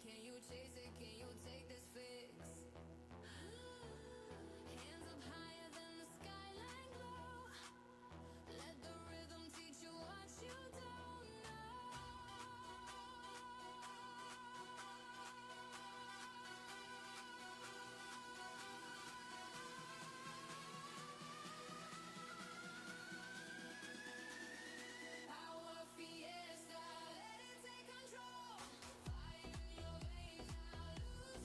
Can you chase it? Can you take this fix? Hands up higher than the skyline glow. Let the rhythm teach you what you don't know. Power fiesta, let it take control. Fire in your veins now, lose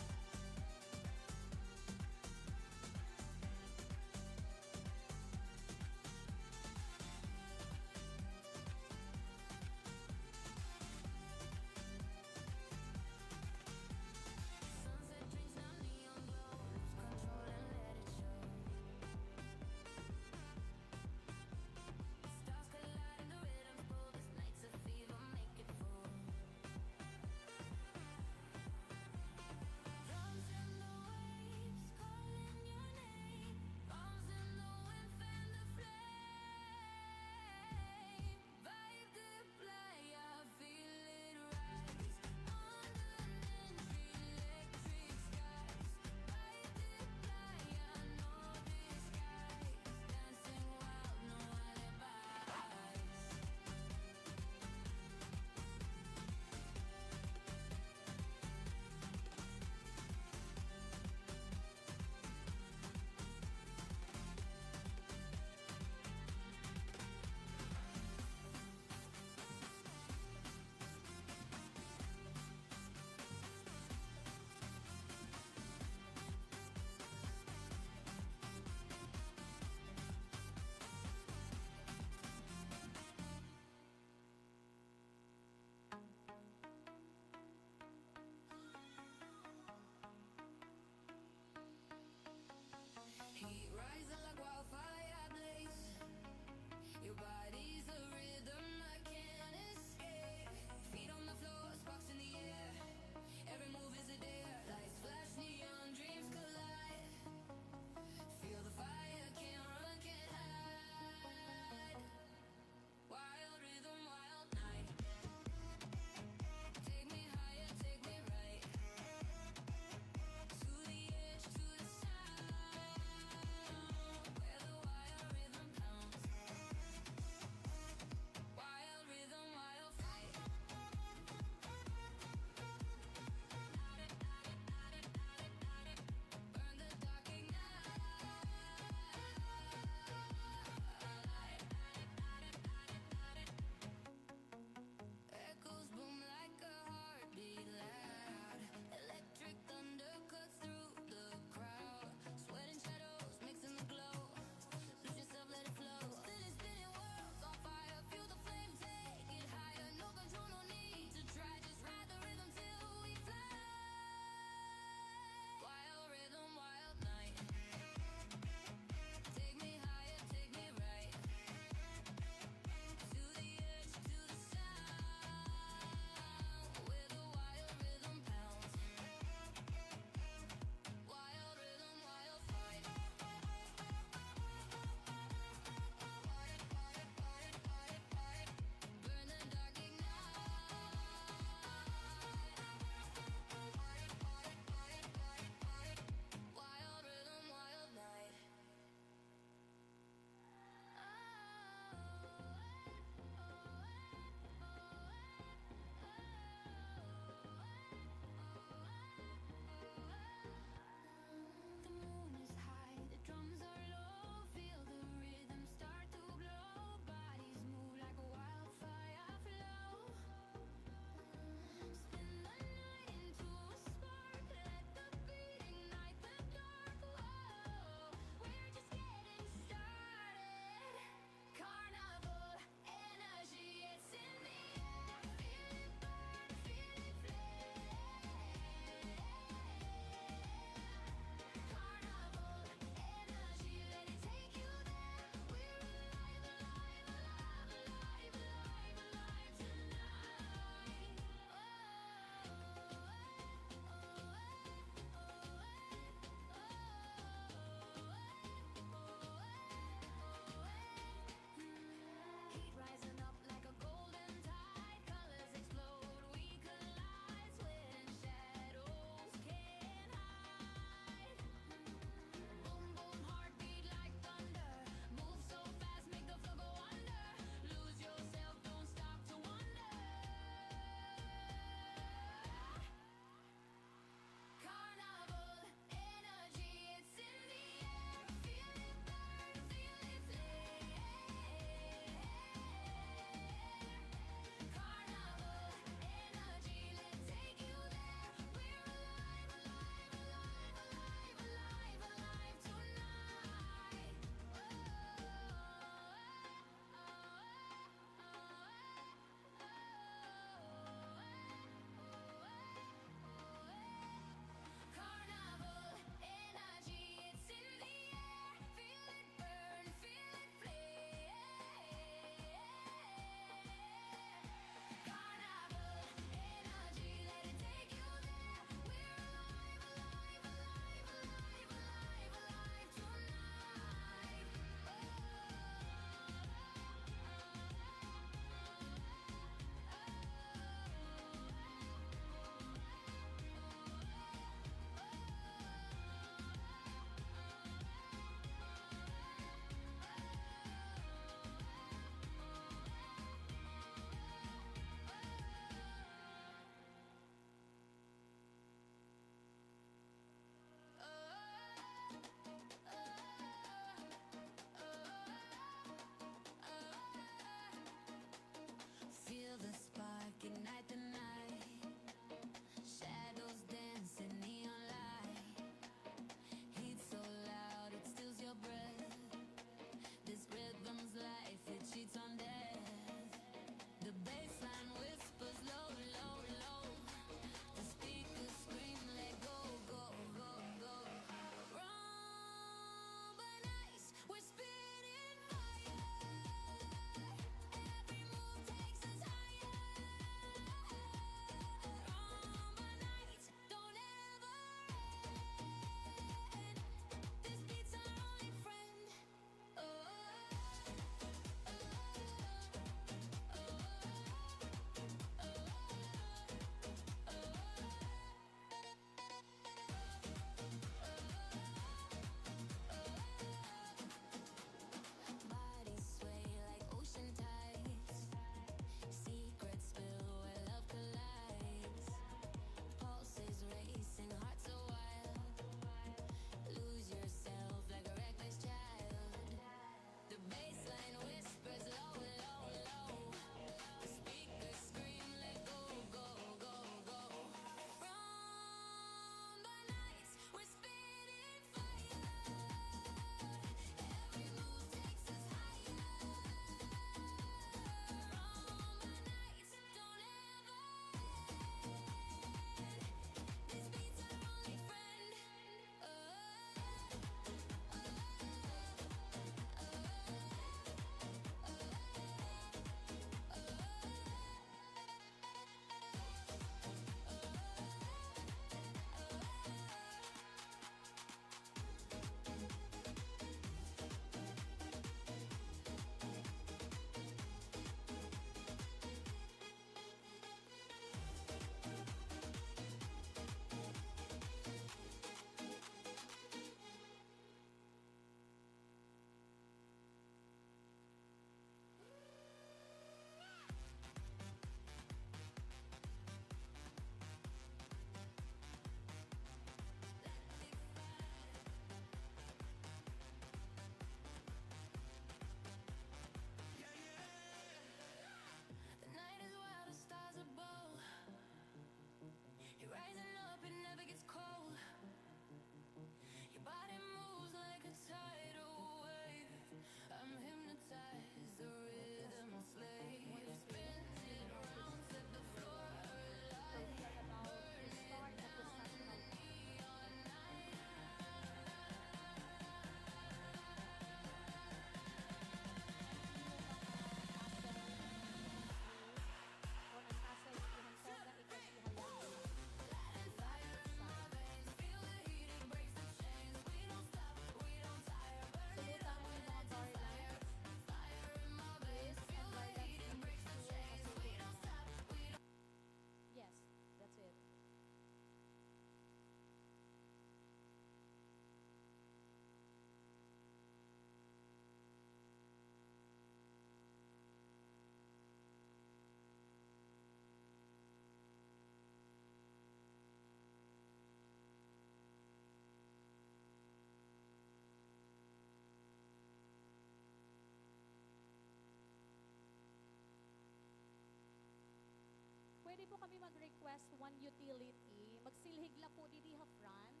pwede po kami mag-request one utility. Magsilhig lang po didi ha front.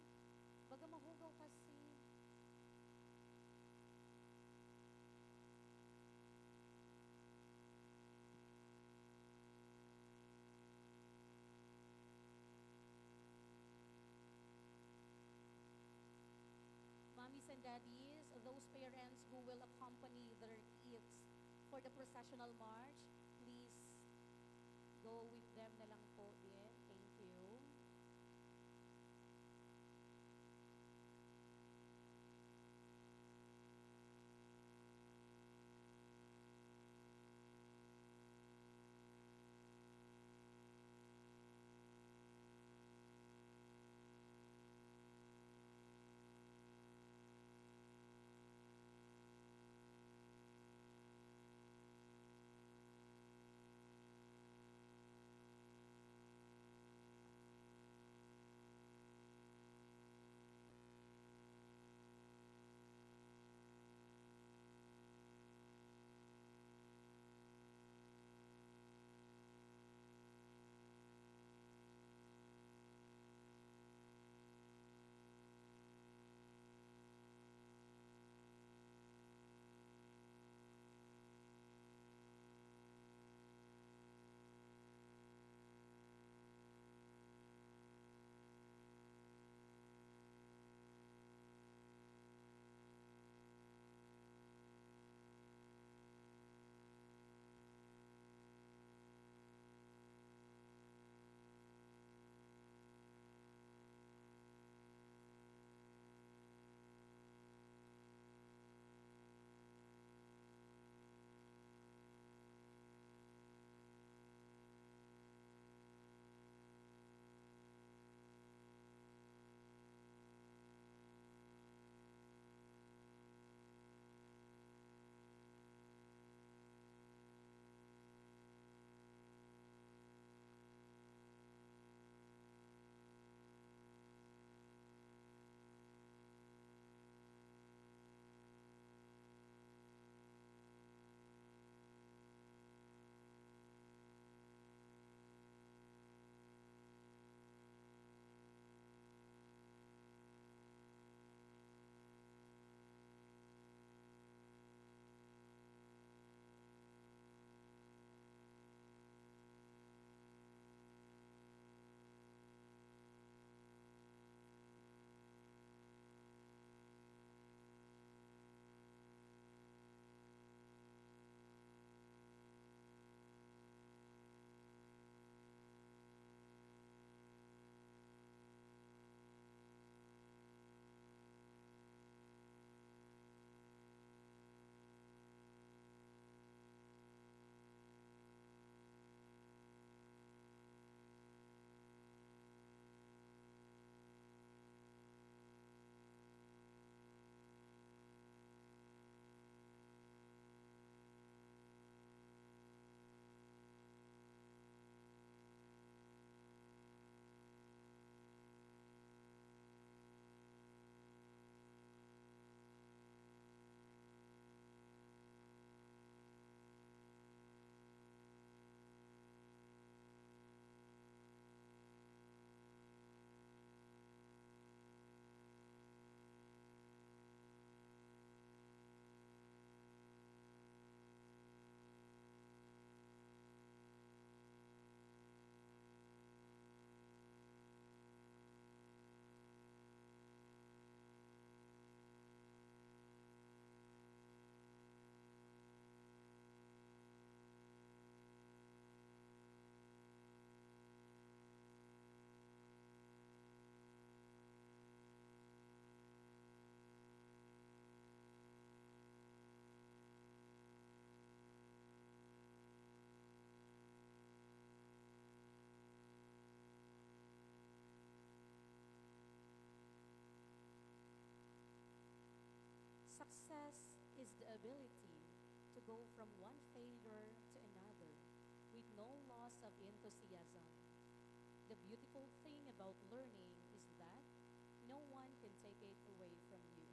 Baga mahugaw kasi. Mommies and daddies, those parents who will accompany their kids for the processional march, please go with them na lang po din. Thank you. Success is the ability to go from one failure to another with no loss of enthusiasm. The beautiful thing about learning is that no one can take it away from you.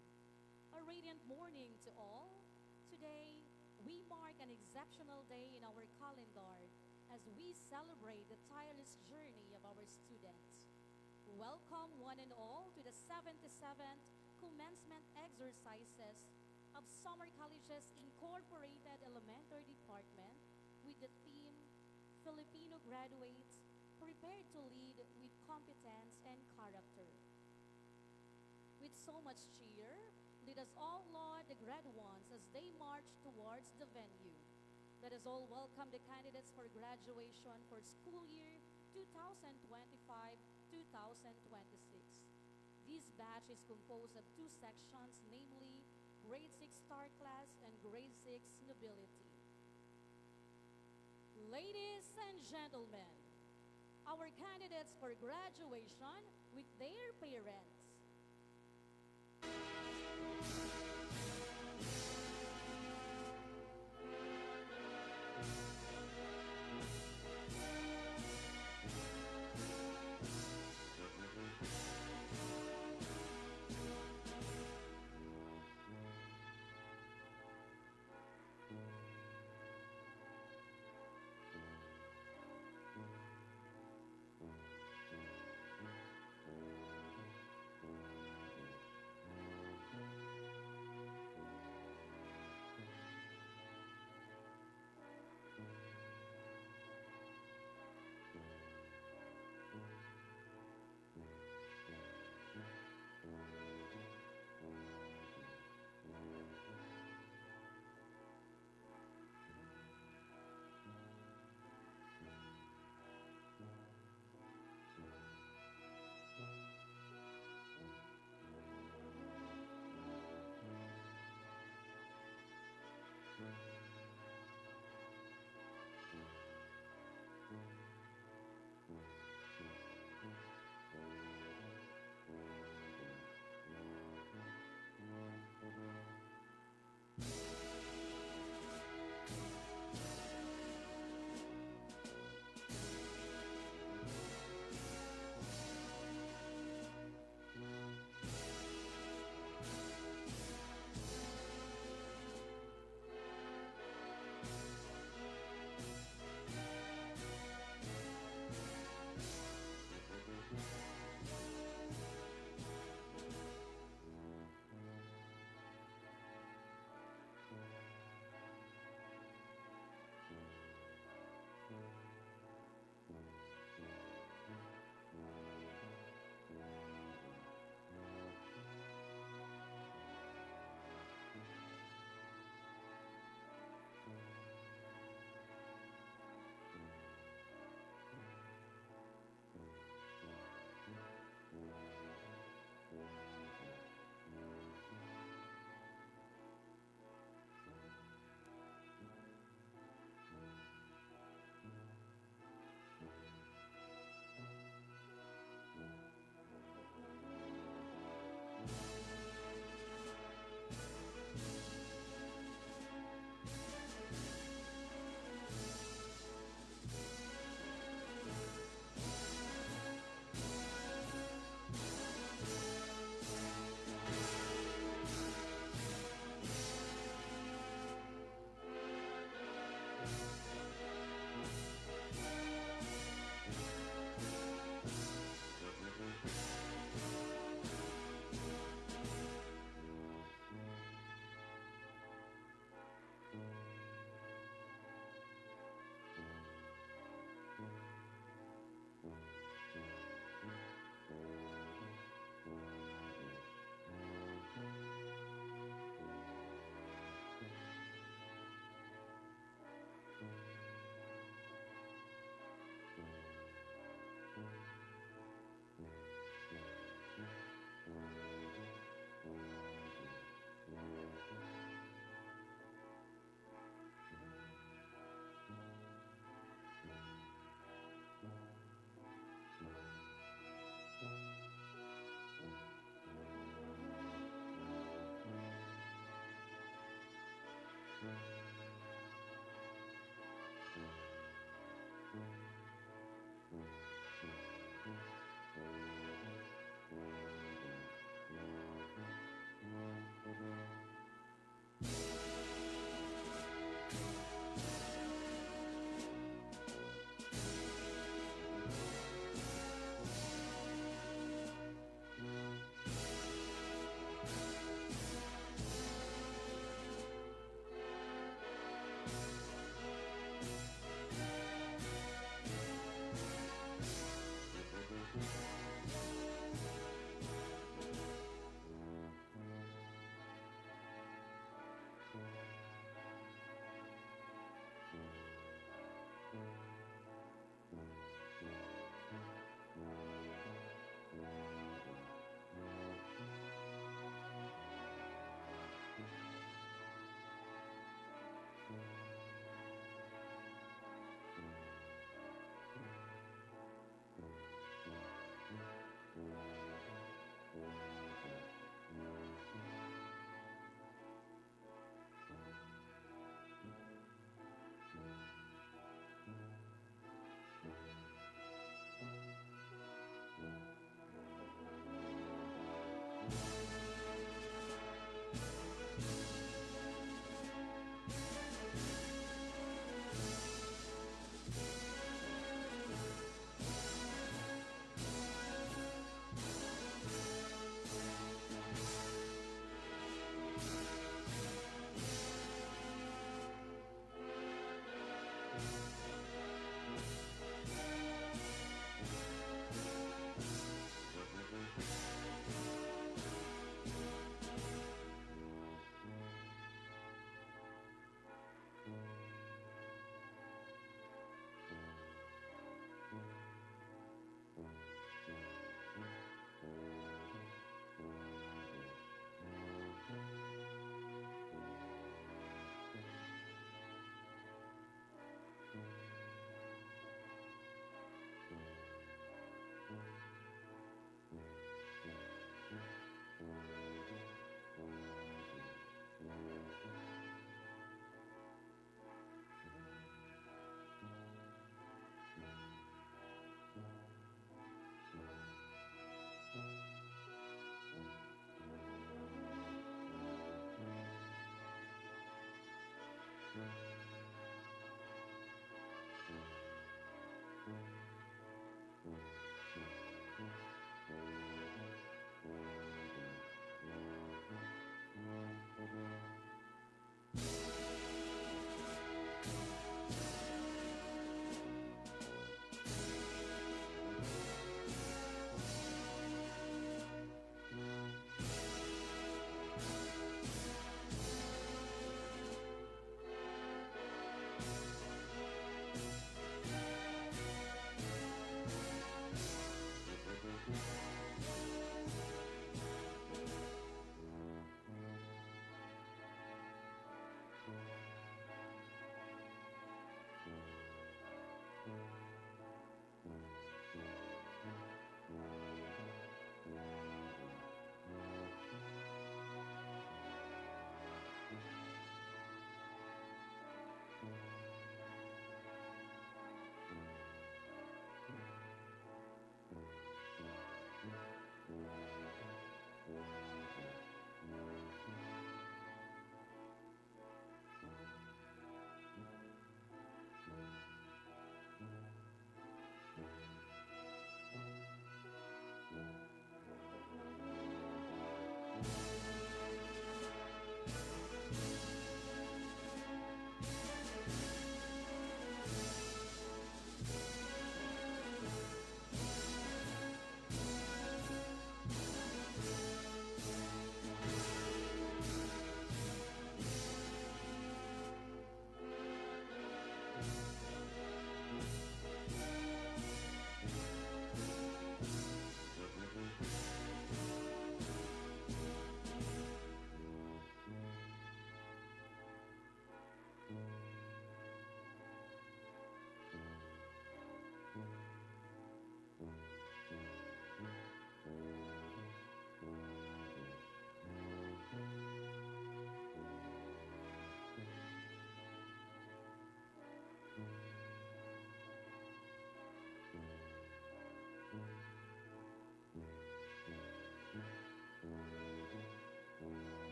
A radiant morning to all. Today, we mark an exceptional day in our calendar, as we celebrate the tireless journey of our students. Welcome, one and all, to the 77th Commencement Exercises of Summer College's Incorporated Elementary Department with the theme Filipino Graduates Prepared to Lead with Competence and Character. With so much cheer, let us all laud the graduates as they march towards the venue. Let us all welcome the candidates for graduation for school year 2025-2026. This batch is composed of two sections, namely Grade 6 Star Class and Grade 6 Nobility. Ladies and gentlemen, our candidates for graduation with their parents.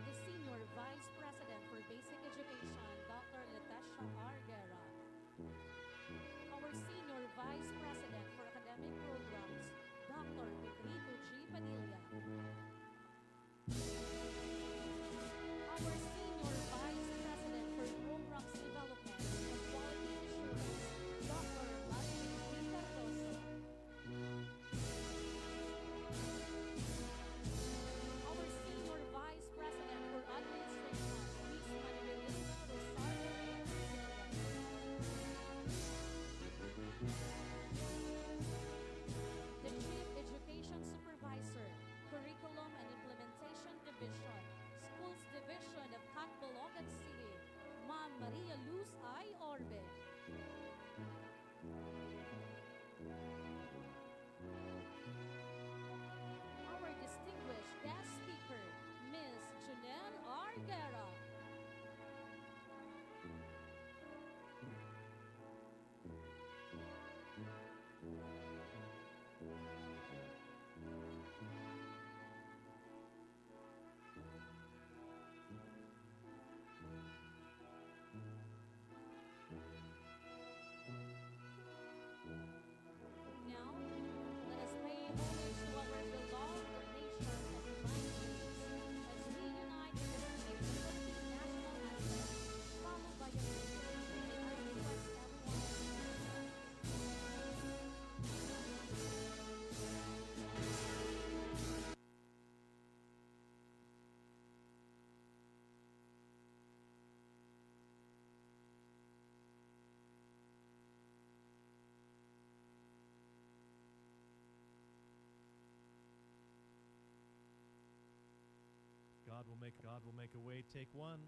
the Senior Vice President for Basic Education, Dr. Leticia R. Guerra. Our Senior Vice President for Academic Programs, Dr. Pedrito G. Padilla. Our Senior Vice President for Programs Development and Quality Assurance, Dr. Marilyn P. Cardoso. Our Senior Vice President for Administration, Ms. Manuelita Rosario Reyes the Chief Education Supervisor, Curriculum and Implementation Division, Schools Division of Catbalogan City, Ma'am Maria Luz I. Orbe. Our distinguished guest speaker, Ms. Janelle R. Guerra. Now, let us pay homage to our beloved nation and divine kings as we unite in the singing the Philippine national anthem, followed by a prayer. May I request everyone God will make a way. Take one.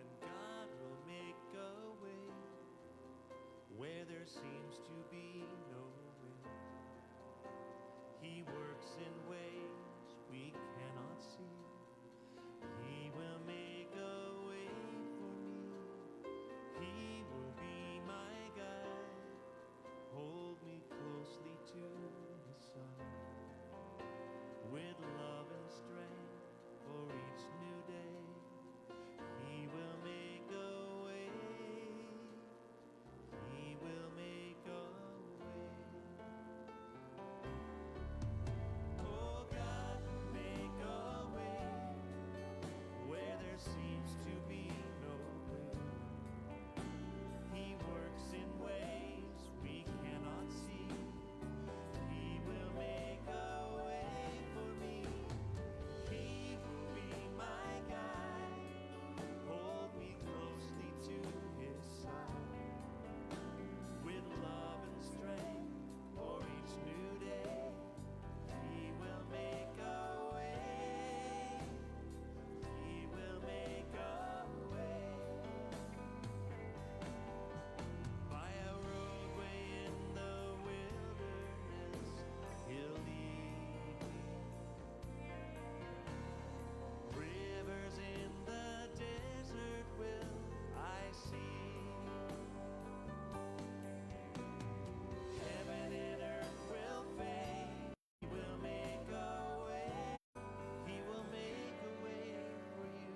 And God will make a way where there seems to be no way. He works in ways we cannot see. He will make a way for me. He will be my guide. Hold me closely to his side. With love and strength for each new day. He will make a way. He will make a way. Oh, God will make a way where there seems to be no way. He works in ways we cannot see. He will make a way for me. He will be my guide. Hold me closely to his side. With love and strength for each new day. He will make a way. He will make a way. By a roadway in the wilderness, he'll lead me. Rivers in the desert will I see. Heaven and earth will fade. He will make a way. He will make a way for you.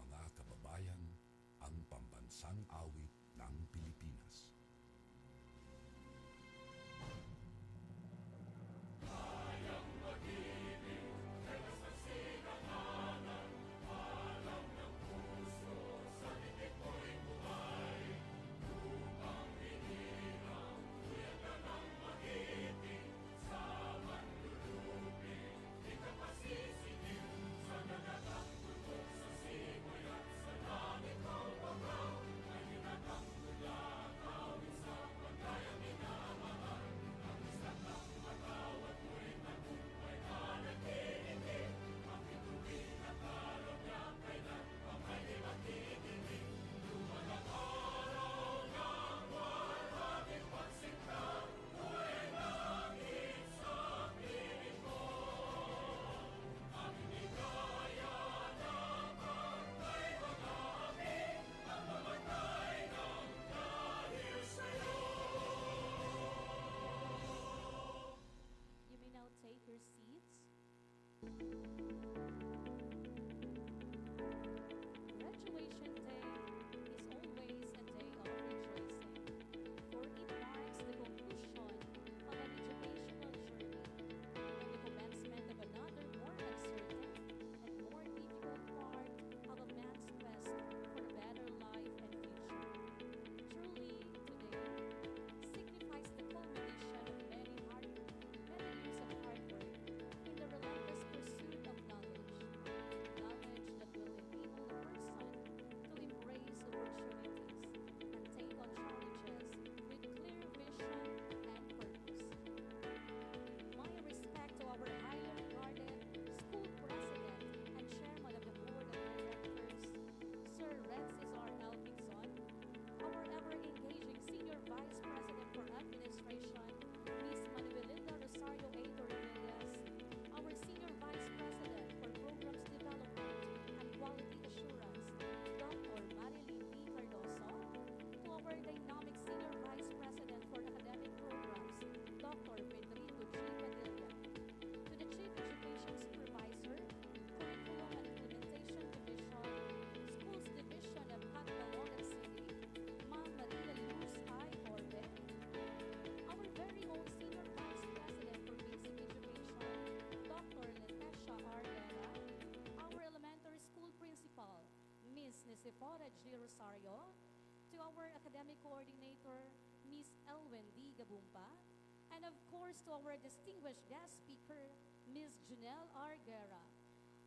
Mga kababayan, ang pambansang awit ng Pilipinas. Nisifora G. Rosario, to our academic coordinator, Ms. Elwin D. Gabumpa, and of course to our distinguished guest speaker, Ms. Janelle R. Guerra,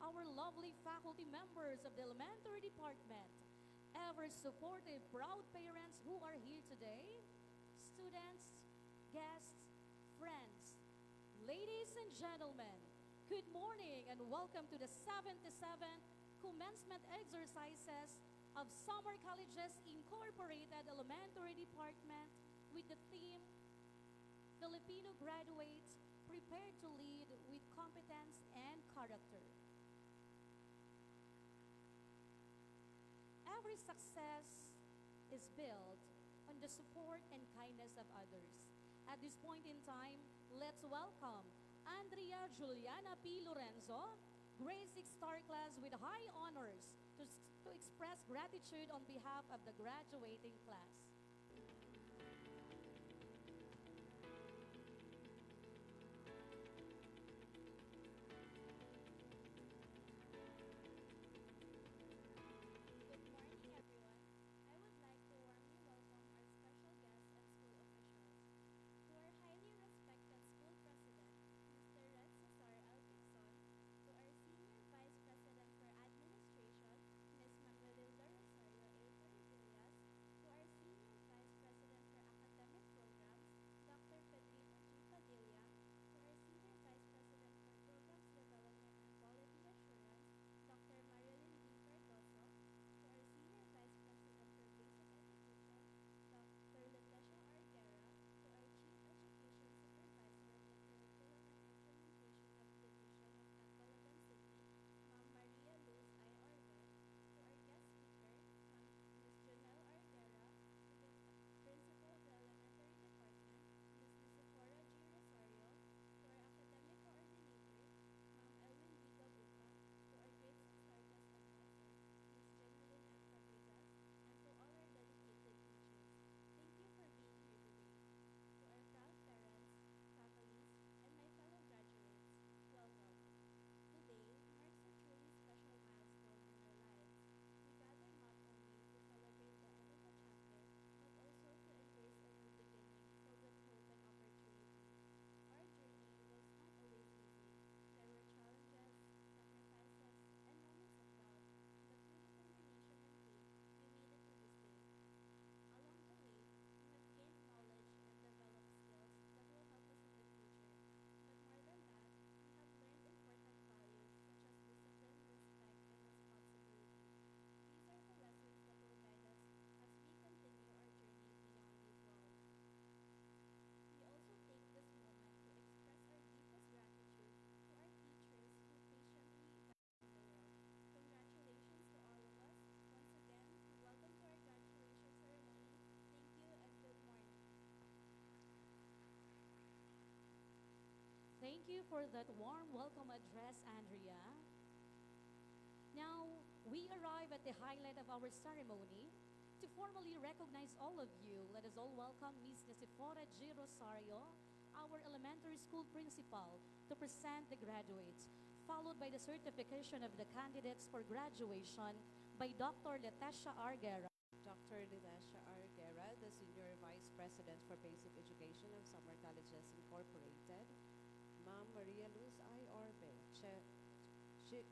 our lovely faculty members of the elementary department, ever supportive, proud parents who are here today, students, guests, friends, ladies and gentlemen, good morning and welcome to the 77th commencement exercises of Summer Colleges Incorporated Elementary Department with the theme Filipino graduates prepared to lead with competence and character. Every success is built on the support and kindness of others. At this point in time, let's welcome Andrea Juliana P. Lorenzo, grade 6 star class with high honors, to express gratitude on behalf of the graduating class. Good morning, everyone. I would like to warmly welcome our special guests and school officials. To our highly respected school president, Mr. Red Cesar Alquizon, to our senior vice president for administration, Ms. Manuelilda Rosario A. Torrevillas, to our senior vice president for academic programs, Dr. Pedrito G. Padilla, to our senior vice president for programs development and quality assurance, Dr. Marilyn D. Cardoso, to our Senior Vice President for Basic Education, Dr. Leticia R. Guerra, to our Chief Education Supervisor of the Curriculum and Implementation of Division of Catalogan City, Ma'am Maria Luz I. Orbe, to our guest speaker, Ma'am Ms. Jonelle R. Guerra, to the Principal of the Elementary Department, Ms. Nisifora G. Rosario, to our academic coordinator, Ma'am Elwin D. Gabuca, to our grade 6 star class advisor, Ms. Jeneline M. Fabregas, and to all our dedicated teachers. Thank you for being here today. To our proud parents, families, and my fellow graduates, welcome. Today marks a truly special milestone in our lives. We gather not only to celebrate the end of a chapter, but also to embrace a new beginning filled with hope and opportunity. Our journey was not always easy. There were challenges, sacrifices, and moments of doubt, but through determination and faith, we made it to this day. Along the way, we have gained knowledge and developed skills that will help us in the future. But more than that, we have learned important values such as discipline, respect, and responsibility. These are the lessons that will guide us as we continue our journey beyond these walls. We also take this moment to express our deepest gratitude to our teachers who patiently guide the world. Congratulations to all of us. Once again, welcome to our graduation ceremony. Thank you and good morning. Thank you for that warm welcome address, Andrea. Now, we arrive at the highlight of our ceremony. To formally recognize all of you, let us all welcome Ms. Nisifora G. Rosario, our elementary school principal, to present the graduates, followed by the certification of the candidates for graduation by Dr. Leticia R. Guerra. Dr. Leticia R. Guerra, the Senior Vice President for Basic Education of Summer Colleges Incorporated. Ma'am Maria Luz I. Orbe, Chief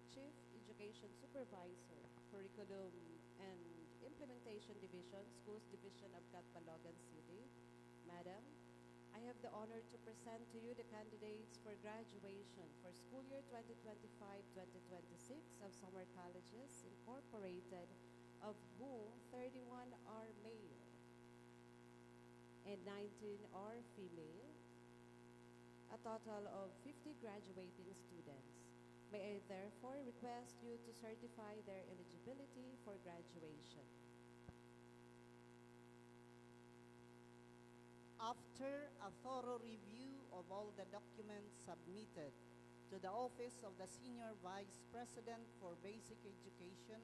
Education Supervisor, Curriculum and Implementation Division, Schools Division of Catalogan City. Madam, I have the honor to present to you the candidates for graduation for school year 2025-2026 of Summer Colleges Incorporated, of whom 31 are male and 19 are female, a total of 50 graduating students. May I therefore request you to certify their eligibility for graduation. After a thorough review of all the documents submitted to the Office of the Senior Vice President for Basic Education,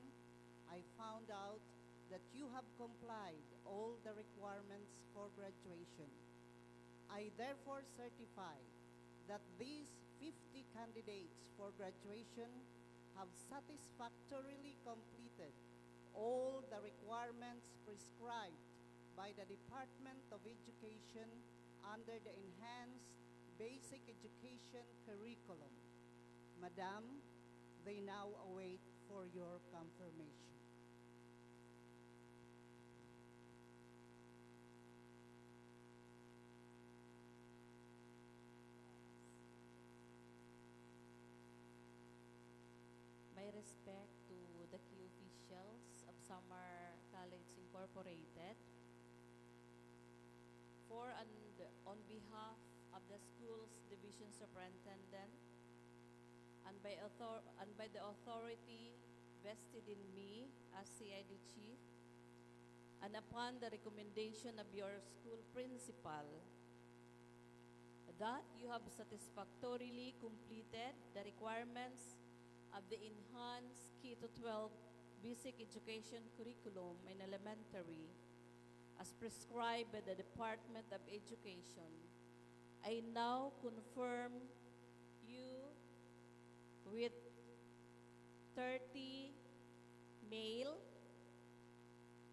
I found out that you have complied all the requirements for graduation. I therefore certify that these 50 candidates for graduation have satisfactorily completed all the requirements prescribed by the Department of Education under the Enhanced Basic Education Curriculum. Madam, they now await for your confirmation. My respect to the key officials of Samar College Incorporated, for and on behalf of the school's division superintendent, and by the authority vested in me as CID chief, and upon the recommendation of your school principal, that you have satisfactorily completed the requirements of the enhanced K-12 basic education curriculum in elementary as prescribed by the Department of Education. I now confirm you with 30 male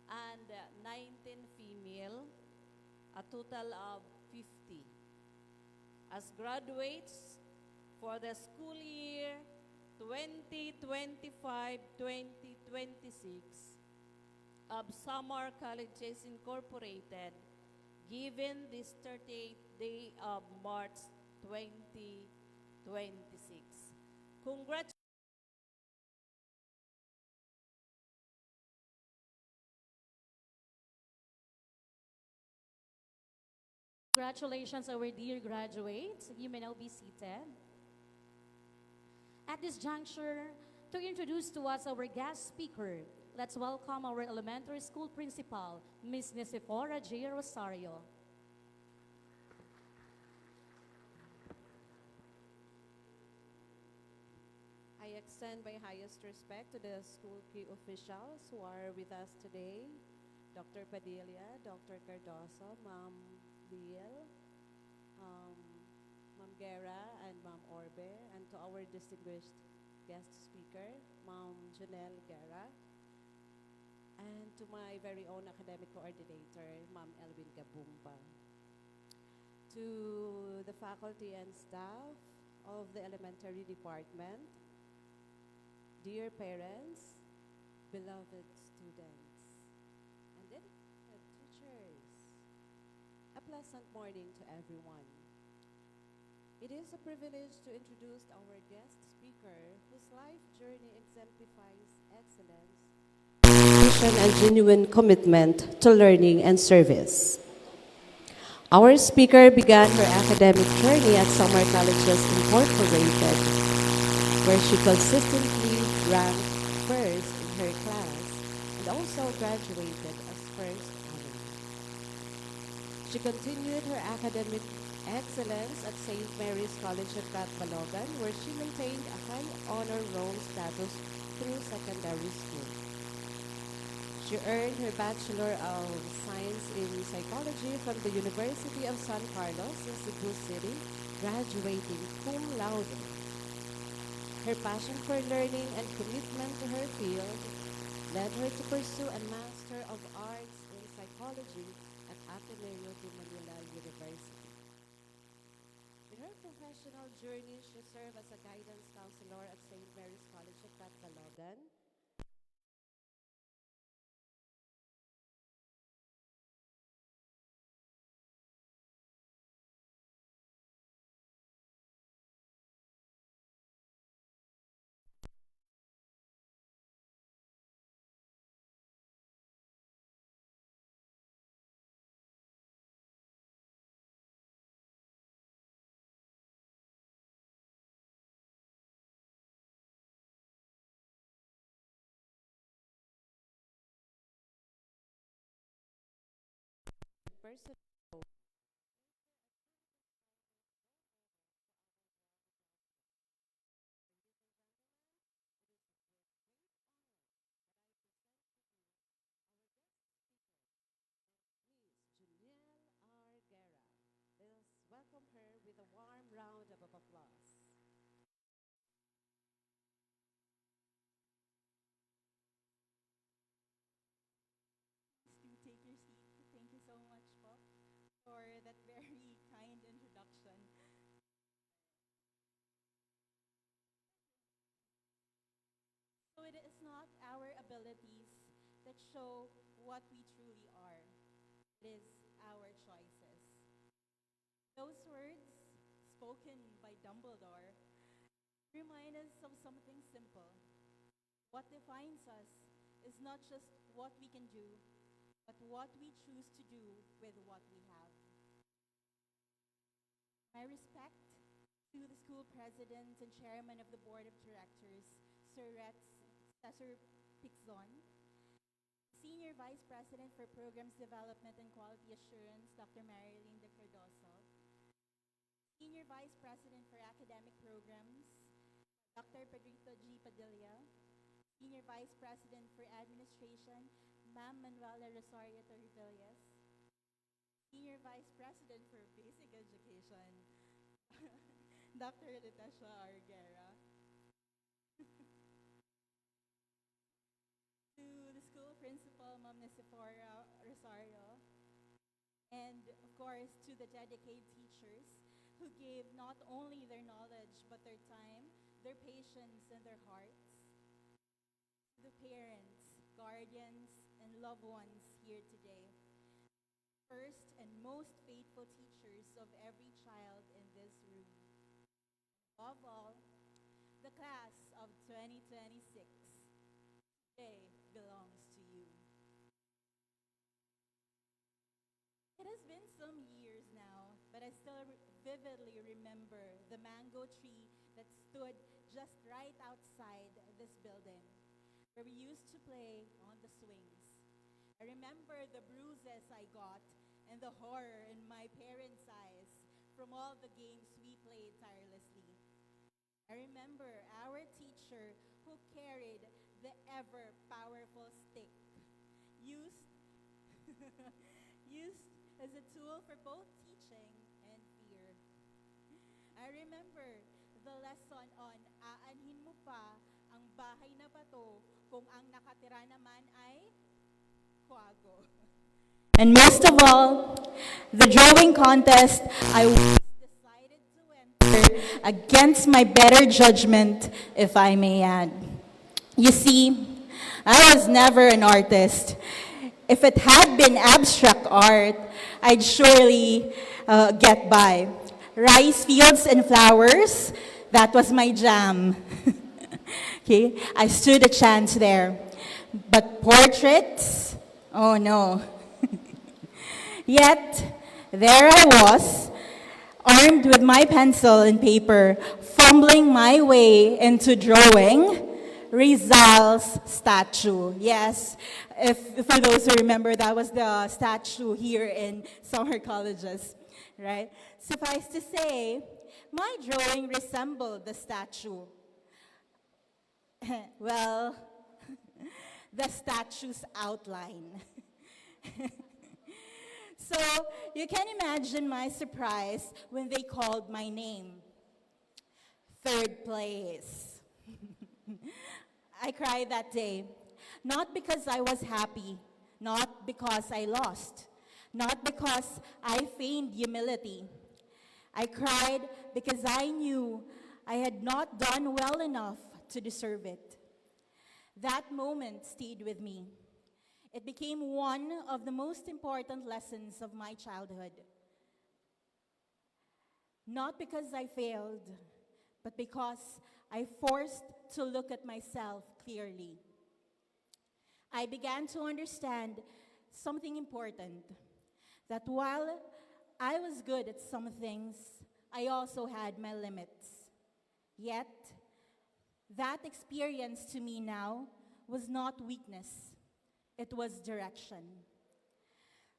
and 19 female, a total of 50, as graduates for the school year 2025-2026 of Samar Colleges Incorporated, given this 38th day of March 2026. Congratulations. Congratulations, our dear graduates. You may now be seated. At this juncture, to introduce to us our guest speaker, let's welcome our elementary school principal, Ms. Nicefora J. Rosario. I extend my highest respect to the school key officials who are with us today, Dr. Padilla, Dr. Cardoso, Ma'am Biel, um, Ma'am Guerra, and Ma'am Orbe, and to our distinguished guest speaker, Ma'am Janelle Guerra, and to my very own academic coordinator, Ma'am Elvin Gabumba. To the faculty and staff of the elementary department, dear parents, beloved students, and then teachers, a pleasant morning to everyone. It is a privilege to introduce our guest speaker whose life journey exemplifies excellence, passion, and genuine commitment to learning and service. Our speaker began her academic journey at Summer Colleges Incorporated, where she consistently ranked first in her class and also graduated as first honor. She continued her academic excellence at St. Mary's College of Catbalogan, where she maintained a high honor roll status through secondary school. She earned her Bachelor of Science in Psychology from the University of San Carlos in Cebu City, graduating cum laude. Her passion for learning and commitment to her field led her to pursue a Master of Arts in Psychology at Ateneo de Manila University. In her professional journey, she served as a guidance counselor at St. Mary's College of Catbalogan, person. Janelle R. Guerra. Let us welcome her with a warm round of applause. abilities that show what we truly are. It is our choices. Those words, spoken by Dumbledore, remind us of something simple. What defines us is not just what we can do, but what we choose to do with what we have. My respect to the school president and chairman of the board of directors, Sir Rex Cesar Pixon, Senior Vice President for Programs Development and Quality Assurance, Dr. Marilyn De Cardoso, Senior Vice President for Academic Programs, Dr. Pedrito G. Padilla, Senior Vice President for Administration, Ma'am Manuela Rosario Torrivillas, Senior Vice President for Basic Education, Dr. Letesha Arguera, to the school principal, Ma'am Nicefora Rosario, and of course to the dedicated teachers who gave not only their knowledge but their time, their patience, and their hearts. To the parents, guardians, and loved ones here today. First and most faithful teachers of every child in this room. Above all, the class of 2026. Today belongs to you. It has been some years now, but I still vividly remember the mango tree that stood just right outside this building, where we used to play on the swings. I remember the bruises I got and the horror in my parents' eyes from all the games we played tirelessly. I remember our teacher who carried the ever powerful stick, used used as a tool for both teaching and fear. I remember the lesson on aanhin mo pa ang bahay na bato kung ang nakatira naman ay kwago. And most of all, the drawing contest I once decided to enter against my better judgment, if I may add. You see, I was never an artist. If it had been abstract art, I'd surely get by. Rice fields and flowers, that was my jam. Okay, I stood a chance there. But portraits, oh no. Yet, there I was, armed with my pencil and paper, fumbling my way into drawing Rizal's statue. Yes, for those who remember, that was the statue here in summer colleges, right? Suffice to say, my drawing resembled the statue. Well, the statue's outline. So you can imagine my surprise when they called my name. Third place. I cried that day, not because I was happy, not because I lost, not because I feigned humility. I cried because I knew I had not done well enough to deserve it. That moment stayed with me. It became one of the most important lessons of my childhood. Not because I failed, but because I forced to look at myself clearly. I began to understand something important, that while I was good at some things, I also had my limits. Yet, that experience to me now was not weakness. It was direction.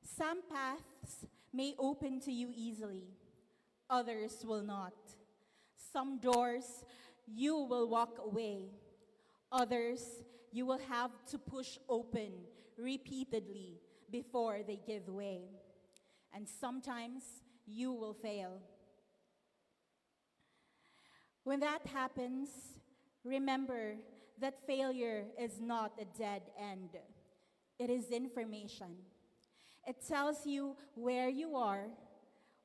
Some paths may open to you easily, others will not. Some doors you will walk away, others you will have to push open repeatedly before they give way. And sometimes you will fail. When that happens, remember that failure is not a dead end. It is information. It tells you where you are,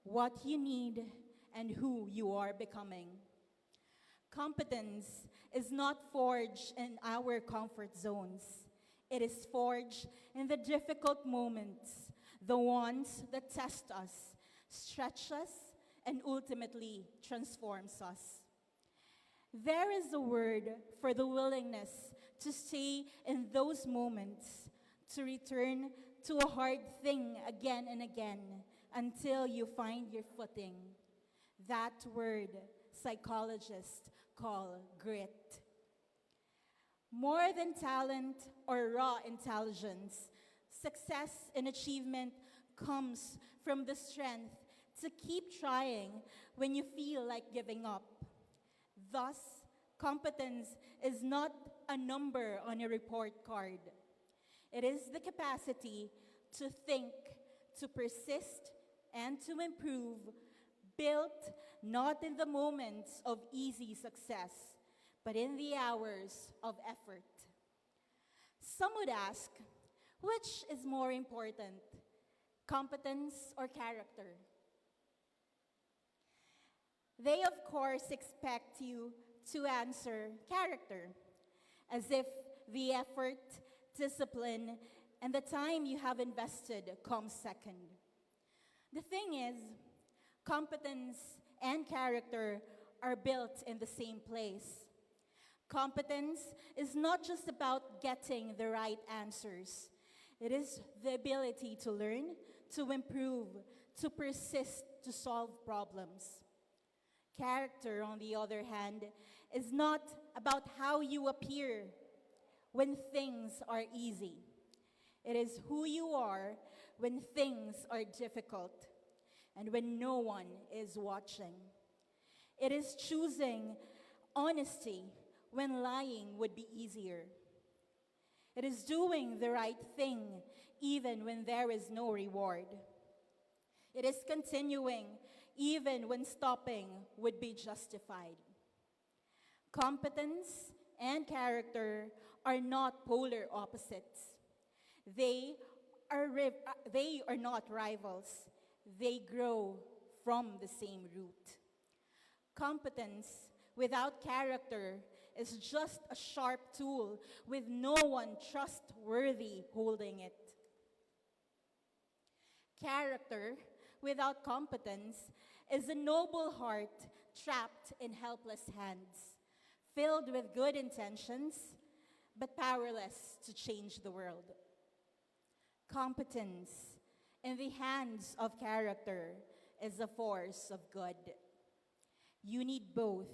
what you need, and who you are becoming. Competence is not forged in our comfort zones. It is forged in the difficult moments, the ones that test us, stretch us, and ultimately transforms us. There is a word for the willingness to stay in those moments, to return to a hard thing again and again until you find your footing. That word psychologists call grit. More than talent or raw intelligence, success and achievement comes from the strength to keep trying when you feel like giving up. Thus, competence is not a number on a report card. It is the capacity to think, to persist, and to improve, built not in the moments of easy success, but in the hours of effort. Some would ask, which is more important, competence or character? They, of course, expect you to answer character, as if the effort, discipline, and the time you have invested comes second. The thing is, competence and character are built in the same place. Competence is not just about getting the right answers. It is the ability to learn, to improve, to persist, to solve problems. Character, on the other hand, is not about how you appear when things are easy. It is who you are when things are difficult and when no one is watching. It is choosing honesty when lying would be easier. It is doing the right thing even when there is no reward. It is continuing even when stopping would be justified. Competence and character are not polar opposites. They are not rivals. They grow from the same root. Competence without character is just a sharp tool with no one trustworthy holding it. Character without competence is a noble heart trapped in helpless hands, filled with good intentions, but powerless to change the world. Competence in the hands of character is a force of good. You need both,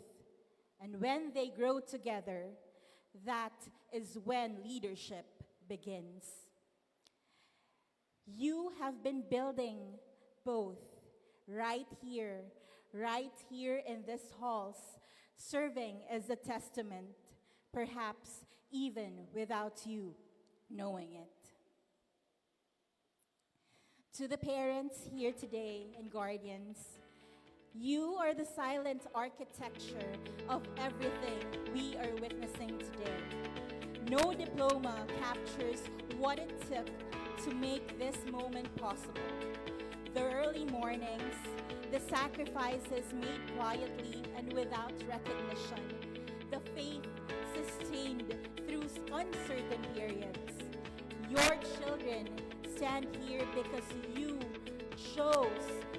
and when they grow together, that is when leadership begins. You have been building both right here in this halls, serving as a testament, perhaps even without you knowing it. To the parents here today and guardians, you are the silent architecture of everything we are witnessing today. No diploma captures what it took to make this moment possible. The early mornings, the sacrifices made quietly and without recognition, the faith sustained through uncertain periods. Your children stand here because you chose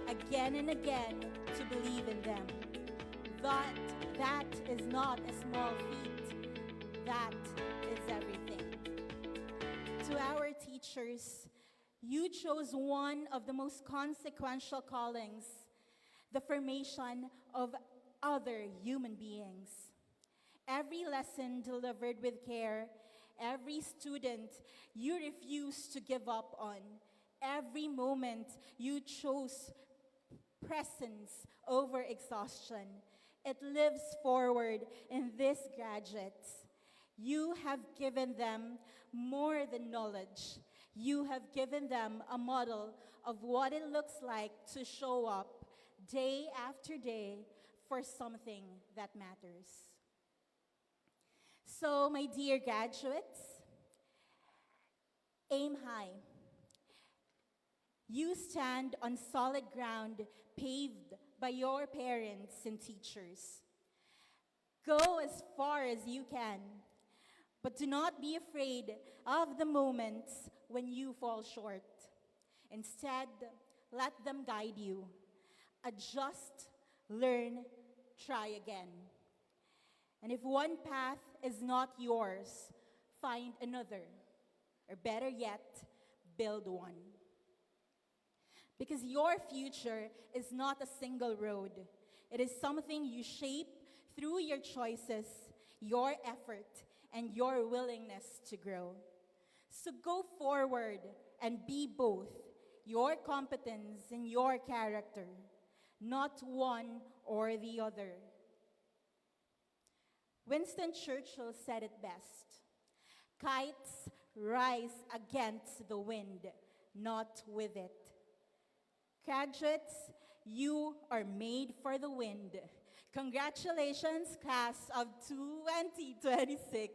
again and again to believe in them. That is not a small feat. That is everything. To our teachers, you chose one of the most consequential callings, the formation of other human beings. Every lesson delivered with care, every student you refused to give up on, every moment you chose presence over exhaustion, it lives forward in these graduates. You have given them more than knowledge. You have given them a model of what it looks like to show up day after day for something that matters. So, my dear graduates, aim high. You stand on solid ground paved by your parents and teachers. Go as far as you can, But do not be afraid of the moments when you fall short. Instead, let them guide you. Adjust, learn, try again. And if one path is not yours, find another. Or better yet, build one. Because your future is not a single road. It is something you shape through your choices, your effort, and your willingness to grow. So go forward and be both your competence and your character, not one or the other. Winston Churchill said it best: kites rise against the wind, not with it. Graduates, you are made for the wind. Congratulations, class of 2026.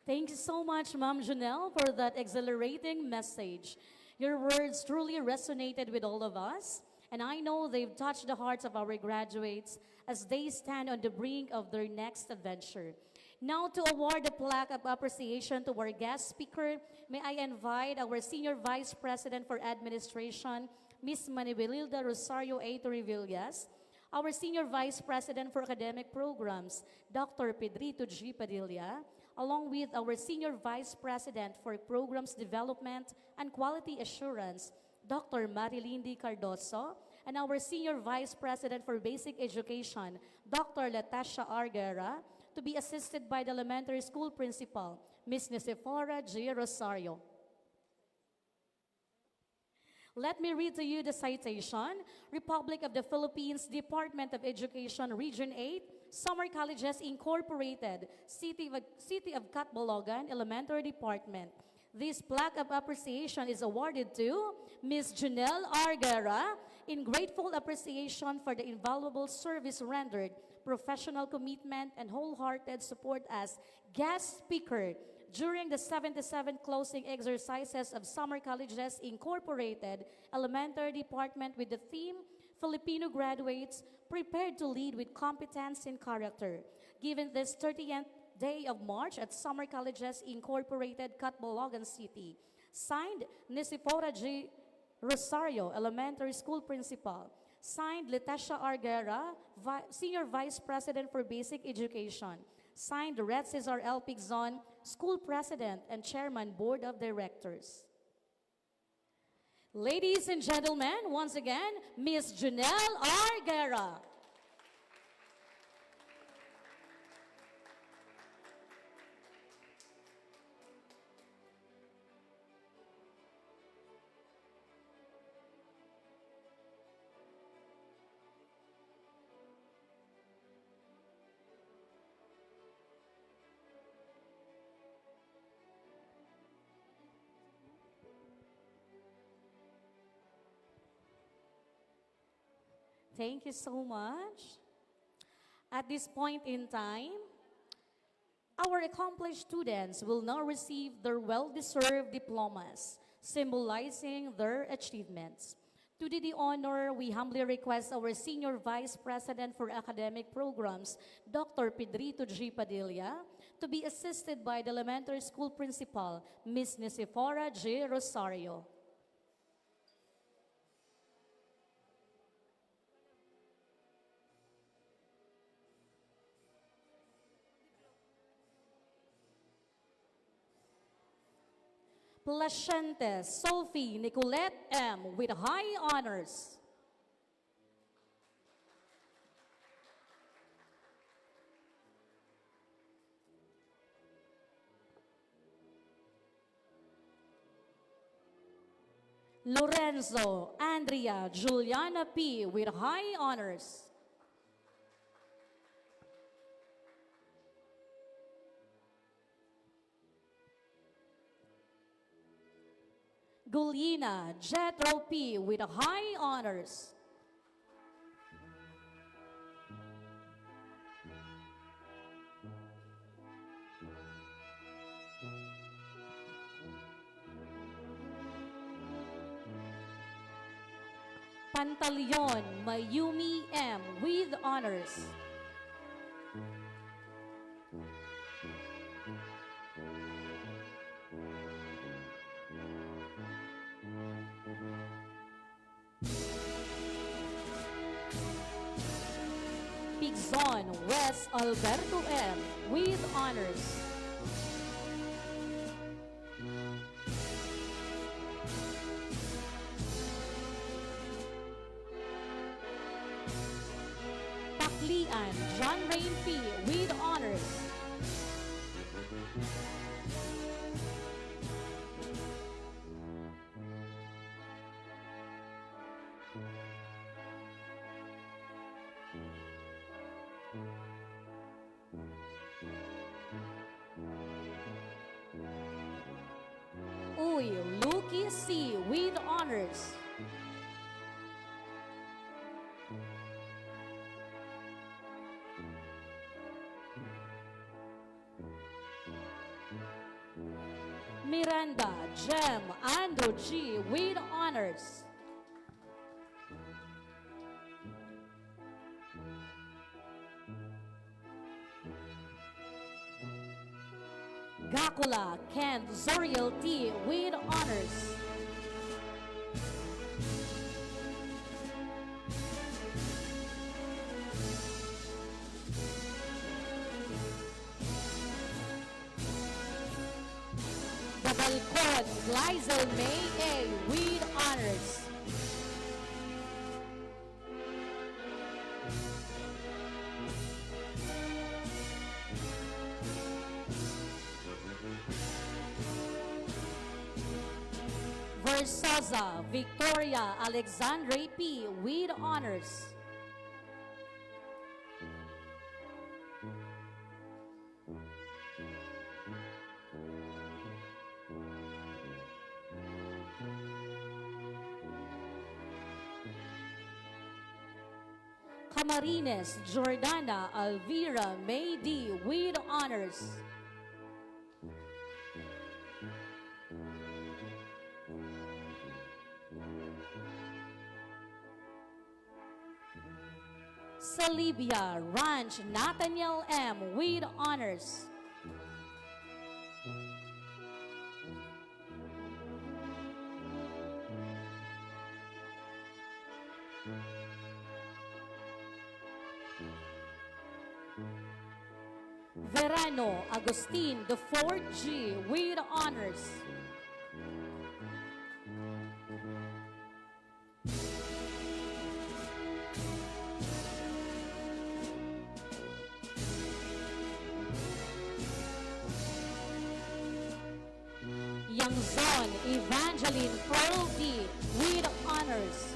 Thank you so much, Ma'am Janelle, for that exhilarating message. Your words truly resonated with all of us, and I know they've touched the hearts of our graduates as they stand on the brink of their next adventure. Now, to award the plaque of appreciation to our guest speaker, may I invite our Senior Vice President for Administration, Ms. Manuelilda Rosario A. Torrevillas, our Senior Vice President for Academic Programs, Dr. Pedrito G. Padilla, along with our Senior Vice President for Programs Development and Quality Assurance, Dr. Marilindy Cardoso, and our Senior Vice President for Basic Education, Dr. Latasha R. Guerra, to be assisted by the elementary school principal, Ms. Nicefora G. Rosario. Let me read to you the citation. Republic of the Philippines, Department of Education, Region 8, Summer Colleges Incorporated, City of Catbalogan Elementary Department. This plaque of appreciation is awarded to Ms. Janelle R. Guerra in grateful appreciation for the invaluable service rendered, professional commitment, and wholehearted support as guest speaker during the 77 closing exercises of Summer Colleges Incorporated Elementary Department with the theme Filipino Graduates Prepared to Lead with Competence and Character, given this 30th day of March at Summer Colleges Incorporated, Catbalogan City. Signed, Nicefora G. Rosario, Elementary School Principal. Signed, Latasha R. Guerra, Senior Vice President for Basic Education. Signed, Red Cesar L. Pigzon, School President and Chairman, Board of Directors. Ladies and gentlemen, once again, Ms. Janelle R. Guerra. Thank you so much. At this point in time, our accomplished students will now receive their well-deserved diplomas, symbolizing their achievements. To do the honor, we humbly request our Senior Vice President for Academic Programs, Dr. Pedrito G. Padilla, to be assisted by the elementary school principal, Ms. Nicefora G. Rosario. Placente Sophie Nicolette M. with high honors. Lorenzo Andrea Juliana P. with high honors. Gulina Jetro P. with high honors. Pantaleon Mayumi M. with honors. Quezon, West Alberto M. with honors. Paklian, John Rain P. with honors. Uy, Lucky C. with honors. Miranda, Jem, Ando G. with honors. Gakula, Ken, Zoriel T. with honors. Balcon, Lizel May A. with honors. Versosa, Victoria Alexandre P. with honors. Camarines, Jordana Alvira May D. with honors. Salibia Ranch Nathaniel M. with honors. Verano Agustin the 4th G. with honors. Yangzon Evangeline Pearl D. with honors.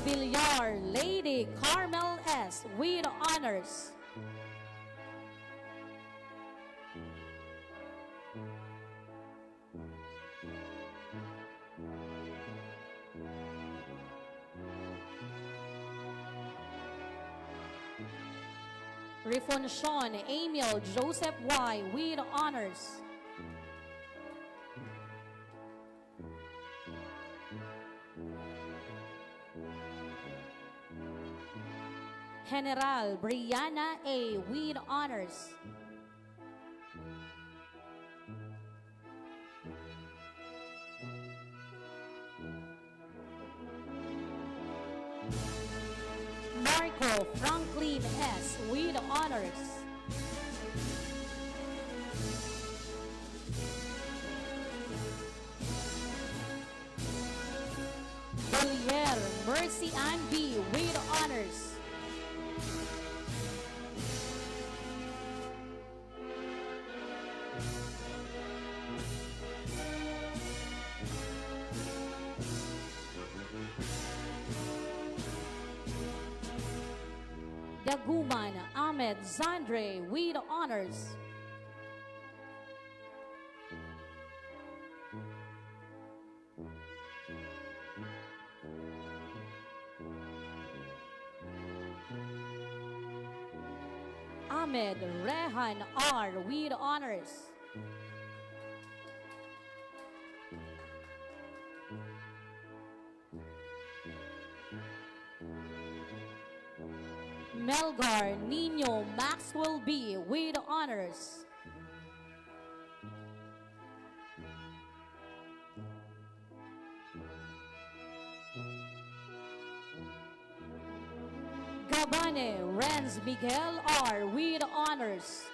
Villar Lady Carmel S. with honors. Rifonson Emil Joseph Y. with honors. General Brianna A. with honors. Marco Franklin S. with honors. Belier Mercy Ann B. with honors. Daguman Ahmed Zandre with honors. Ahmed Rehan R. with honors. Melgar Nino Maxwell B. with honors. Mabane Renz Miguel R. with honors.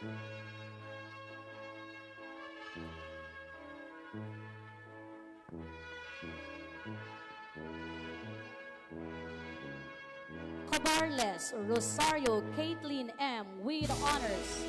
Cabarles Rosario Caitlin M. with honors.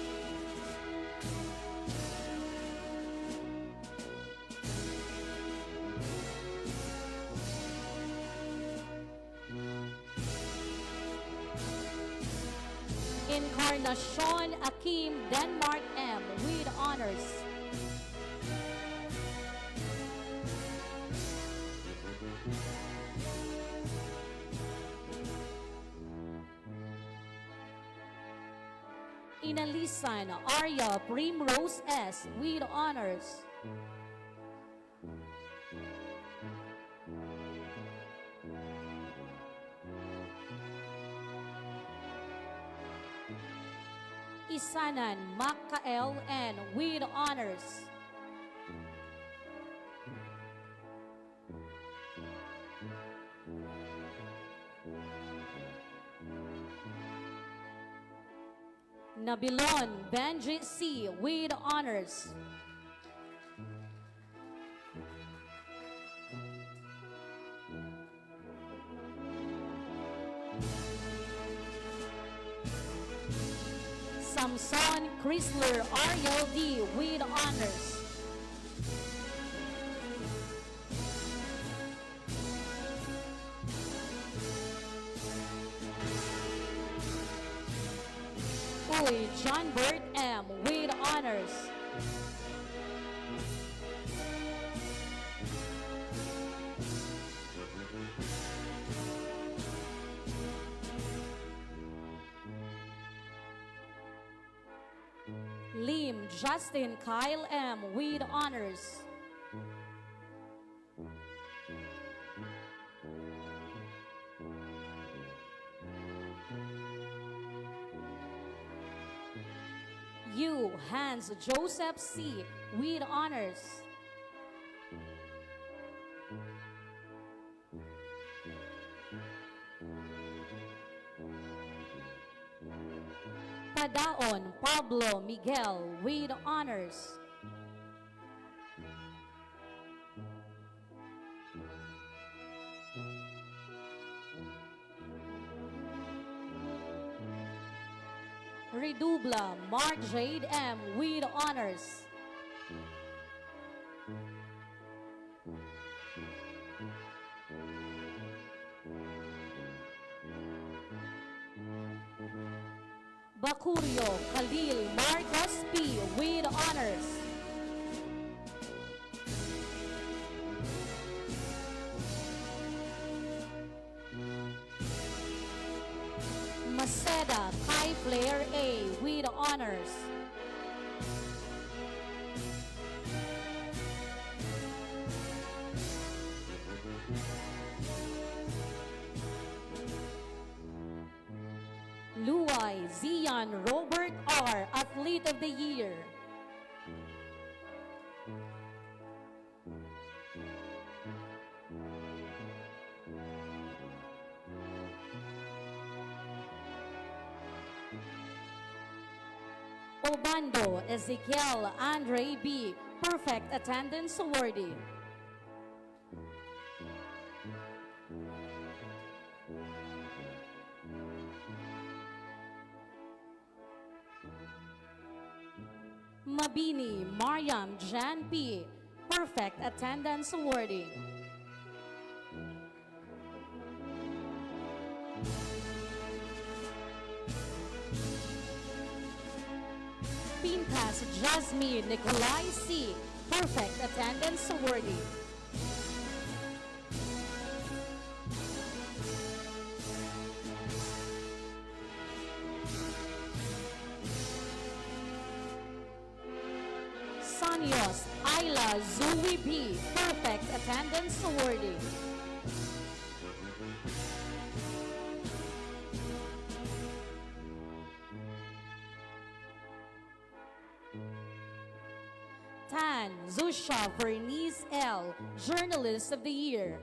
Encarnacion Akim Denmark M. with honors. Inalisan Arya Primrose S. with honors. Isanan Makael N. with honors. Nabilon Benji C. with honors. Samson Chrysler Ariel D. with honors. Uy John Bert M. with honors. Lim Justin Kyle M. with honors. You Hans Joseph C. with honors. Padaon Pablo Miguel with honors. Redubla Mark Jade M. with honors. Bakurio Khalil Marcos P. with honors. Maceda Kai Flair A. with honors. Luay Zian Robert R. Athlete of the Year. Obando Ezekiel Andre B. Perfect Attendance Awardee. Mabini Mariam Jan P. Perfect Attendance Awardee. Pintas Jasmine Nicolai C. Perfect Attendance Awardee. Sanyos Ayla Zui B. Perfect Attendance Awardee. Tan Zusha Bernice L. Journalist of the Year.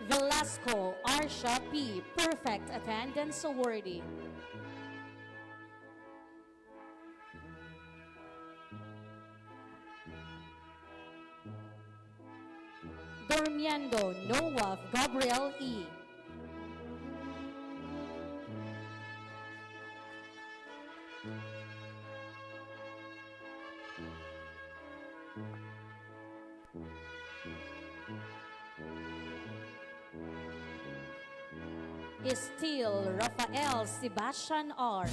Velasco Arsha P. Perfect Attendance Awardee. Dormiendo Noah Gabriel E. Still Rafael Sebastian R.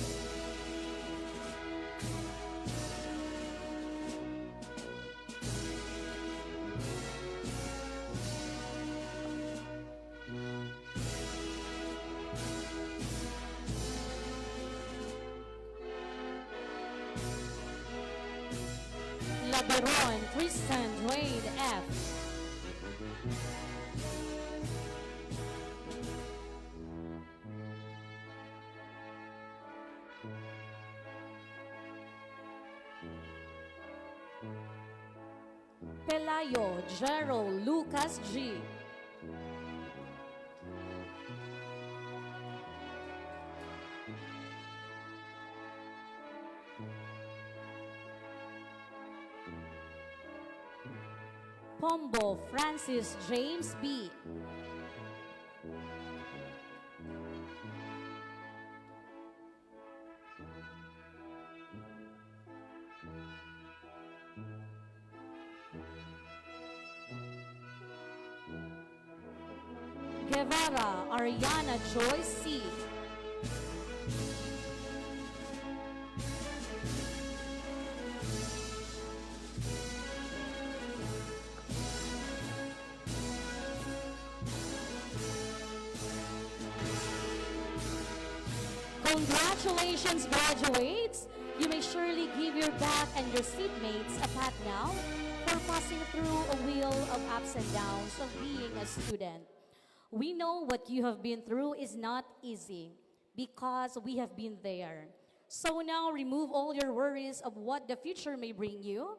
Laberon Tristan Dwayne F. Pelayo Jero Lucas G. Pombo Francis James B. Guevara Ariana Joy C. Congratulations, graduates! You may surely give your back and your seatmates a pat now for passing through a wheel of ups and downs of being a student. We know what you have been through is not easy because we have been there. So now remove all your worries of what the future may bring you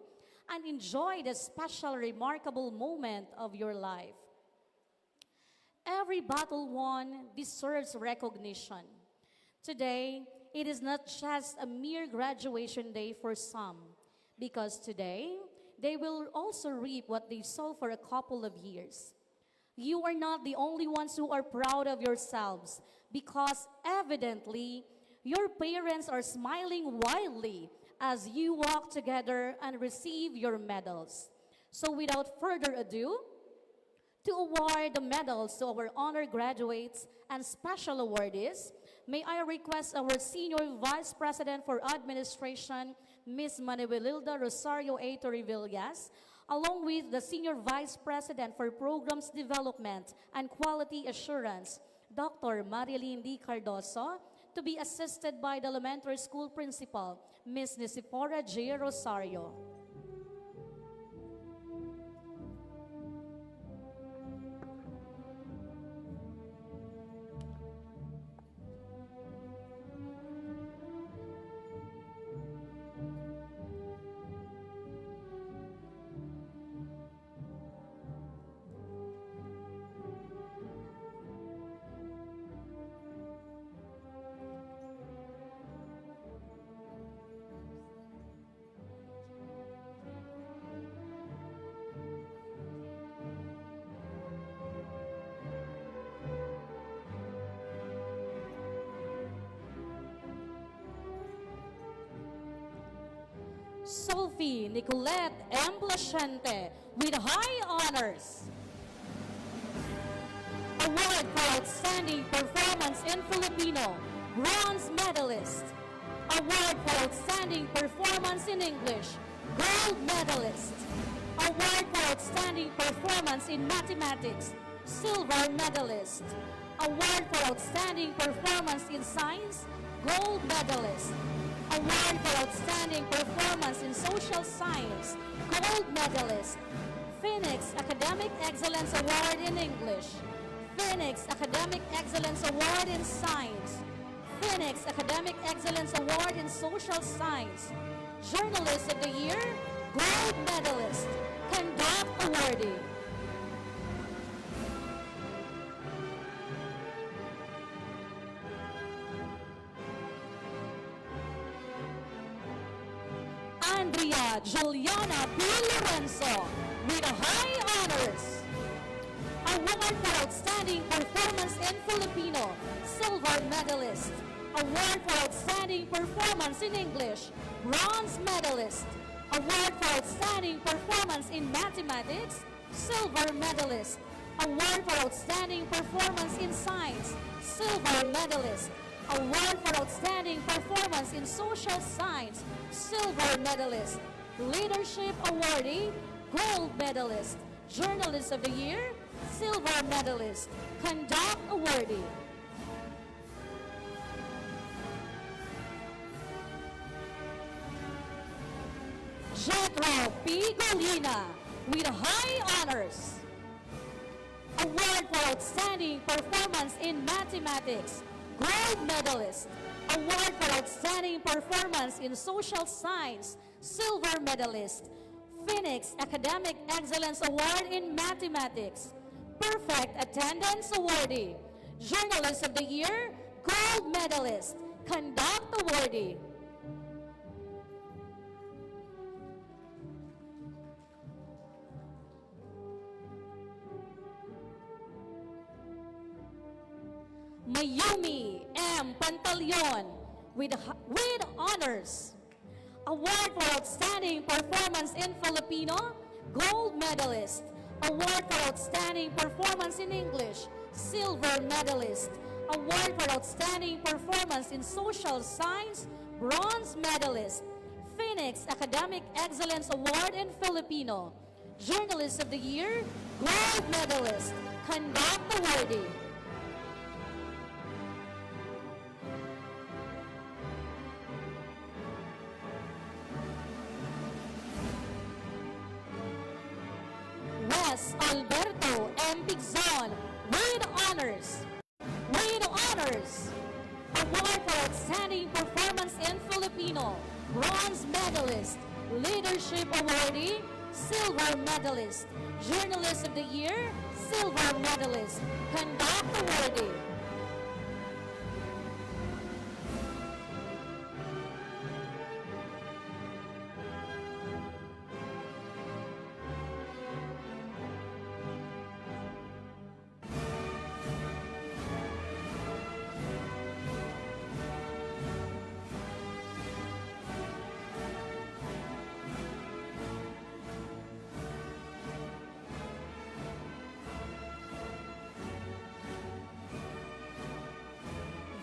and enjoy the special, remarkable moment of your life. Every battle won deserves recognition. Today, it is not just a mere graduation day for some, because today, they will also reap what they sow for a couple of years. You are not the only ones who are proud of yourselves, because evidently, your parents are smiling wildly as you walk together and receive your medals. So without further ado, to award the medals to our honored graduates and special awardees, may I request our Senior Vice President for Administration, Ms. Manuelilda Rosario A. Torrevillas, along with the Senior Vice President for Programs Development and Quality Assurance, Dr. Marilyn D. Cardoso, to be assisted by the elementary school principal, Ms. Nisifora J. Rosario. Sophie Nicolette M. Plachente with high honors. Award for Outstanding Performance in Filipino, bronze medalist. Award for Outstanding Performance in English, gold medalist. Award for Outstanding Performance in Mathematics, silver medalist. Award for Outstanding Performance in Science, gold medalist. Award for Outstanding Performance in Social Science, gold medalist. Phoenix Academic Excellence Award in English. Phoenix Academic Excellence Award in Science. Phoenix Academic Excellence Award in Social Science. Journalist of the Year, gold medalist. Conduct awardee. Victoria Juliana B. Lorenzo with high honors. Award for Outstanding Performance in Filipino, silver medalist. Award for Outstanding Performance in English, bronze medalist. Award for Outstanding Performance in Mathematics, silver medalist. Award for Outstanding Performance in Science, silver medalist. Award for Outstanding Performance in Social Science, silver medalist. Leadership awardee, gold medalist. Journalist of the Year, silver medalist. Conduct awardee. Jetro P. Golina with high honors. Award for Outstanding Performance in Mathematics, gold medalist. Award for Outstanding Performance in Social Science, silver medalist. Phoenix Academic Excellence Award in Mathematics, perfect attendance awardee. Journalist of the Year, gold medalist. Conduct awardee. Mayumi M. Pantaleon with honors. Award for Outstanding Performance in Filipino, gold medalist. Award for Outstanding Performance in English, silver medalist. Award for Outstanding Performance in Social Science, bronze medalist. Phoenix Academic Excellence Award in Filipino. Journalist of the Year, gold medalist. Conduct awardee. Wes Alberto M. Pigzon with honors. With honors. Award for Outstanding Performance in Filipino, bronze medalist. Leadership awardee, silver medalist. Journalist of the Year, silver medalist. Conduct awardee.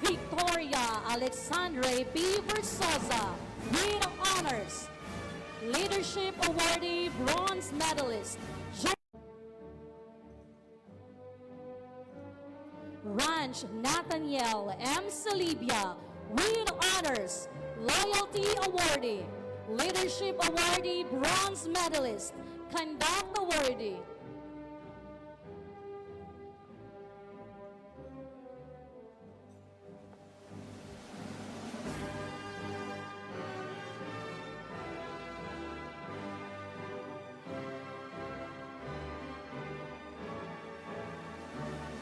Victoria Alexandre B. Versosa with honors. Leadership awardee, bronze medalist. Ranch Nathaniel M. Salibia with honors. Loyalty awardee. Leadership awardee, bronze medalist. Conduct awardee.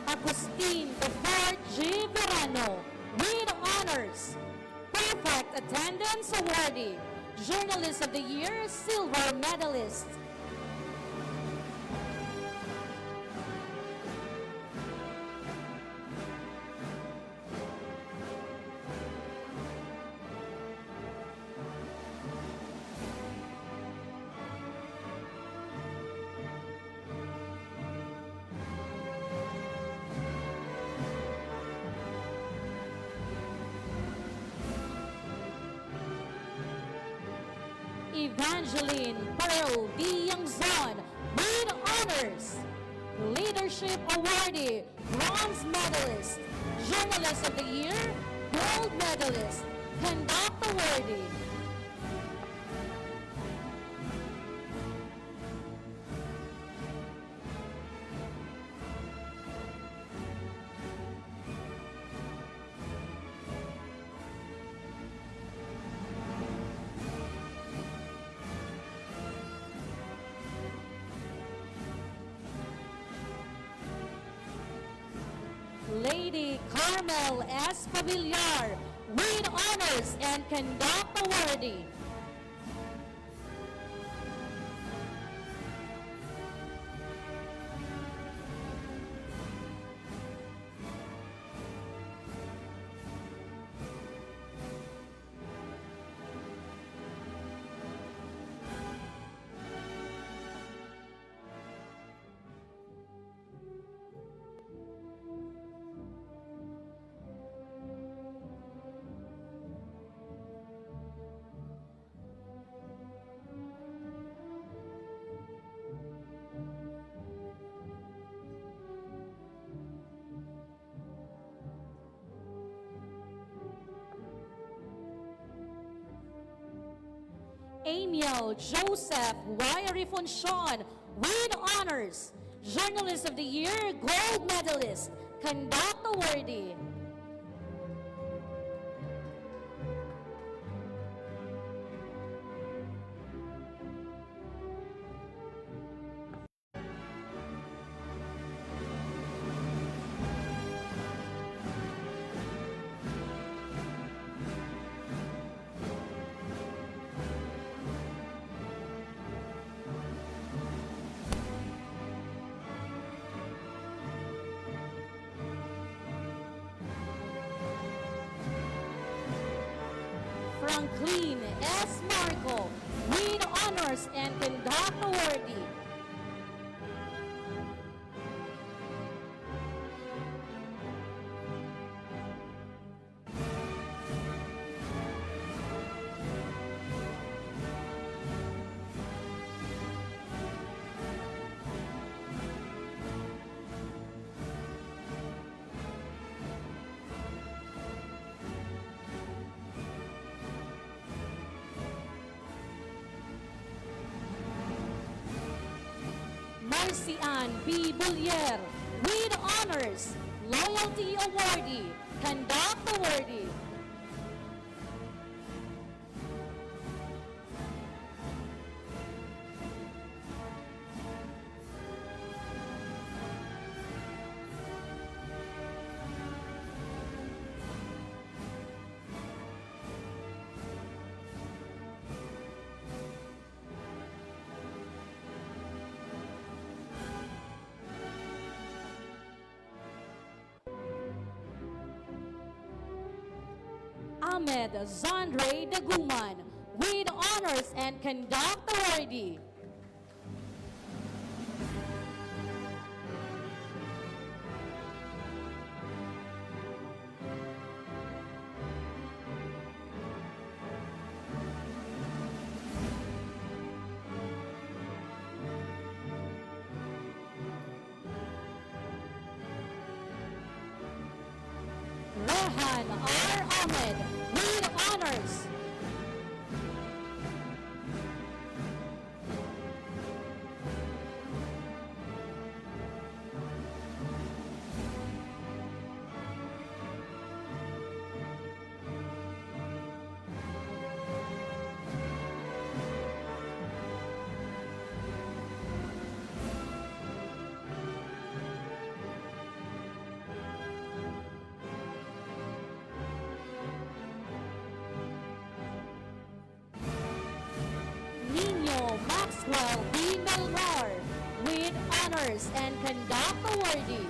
Agustin IV G. Verano with honors. Perfect attendance awardee. Journalist of the Year, silver medalist. Evangeline Pearl D. Yangzon with honors. Leadership awardee, bronze medalist. Journalist of the Year, gold medalist. Conduct awardee. Lady Carmel S. Pavillar with honors and conduct awardee. Amiel Joseph Y. Rifuncion with honors. Journalist of the Year, Gold Medalist, Conduct Awardee. Franklin S. Marco with honors and Conduct Awardee. Marcy Ann B. Bullier with honors, Loyalty Awardee, Conduct Awardee. Ahmed Zandre Daguman with honors and Conduct Awardee. Rehan R. Ahmed with honors. Nino Maxwell B. Melgar with honors and Conduct Awardee.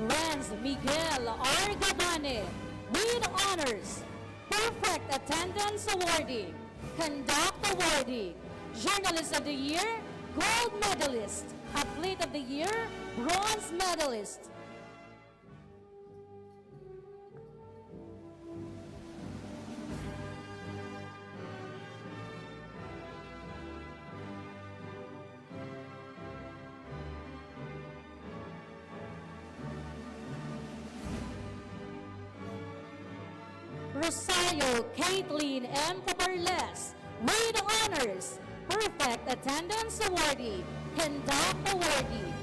Renz Miguel R. Gabane with honors, Perfect Attendance Awardee, Conduct Awardee, Journalist of the Year, Gold Medalist, Athlete of the Year, Bronze Medalist. Rosario Caitlin M. Camarles with honors, Perfect Attendance Awardee, Conduct Awardee.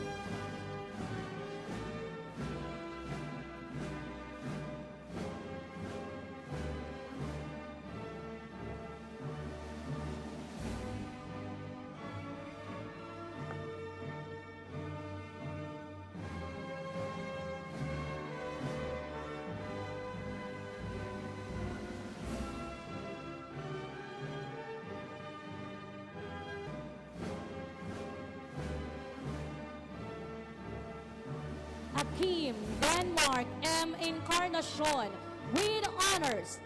Akim Denmark M. Encarnacion with honors,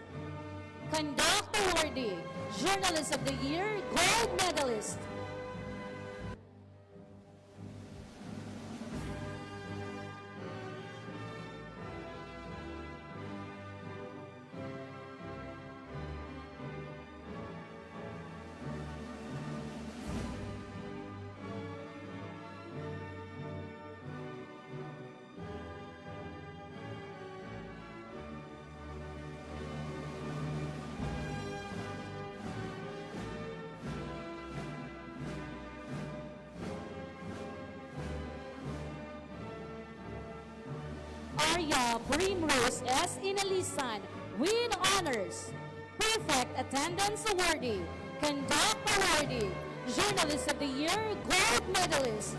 Conduct awardee, Journalist of the Year, Gold Medalist. Arya Primrose S. Inalisan with honors. Perfect Attendance Awardee, Conduct Awardee, Journalist of the Year, Gold Medalist.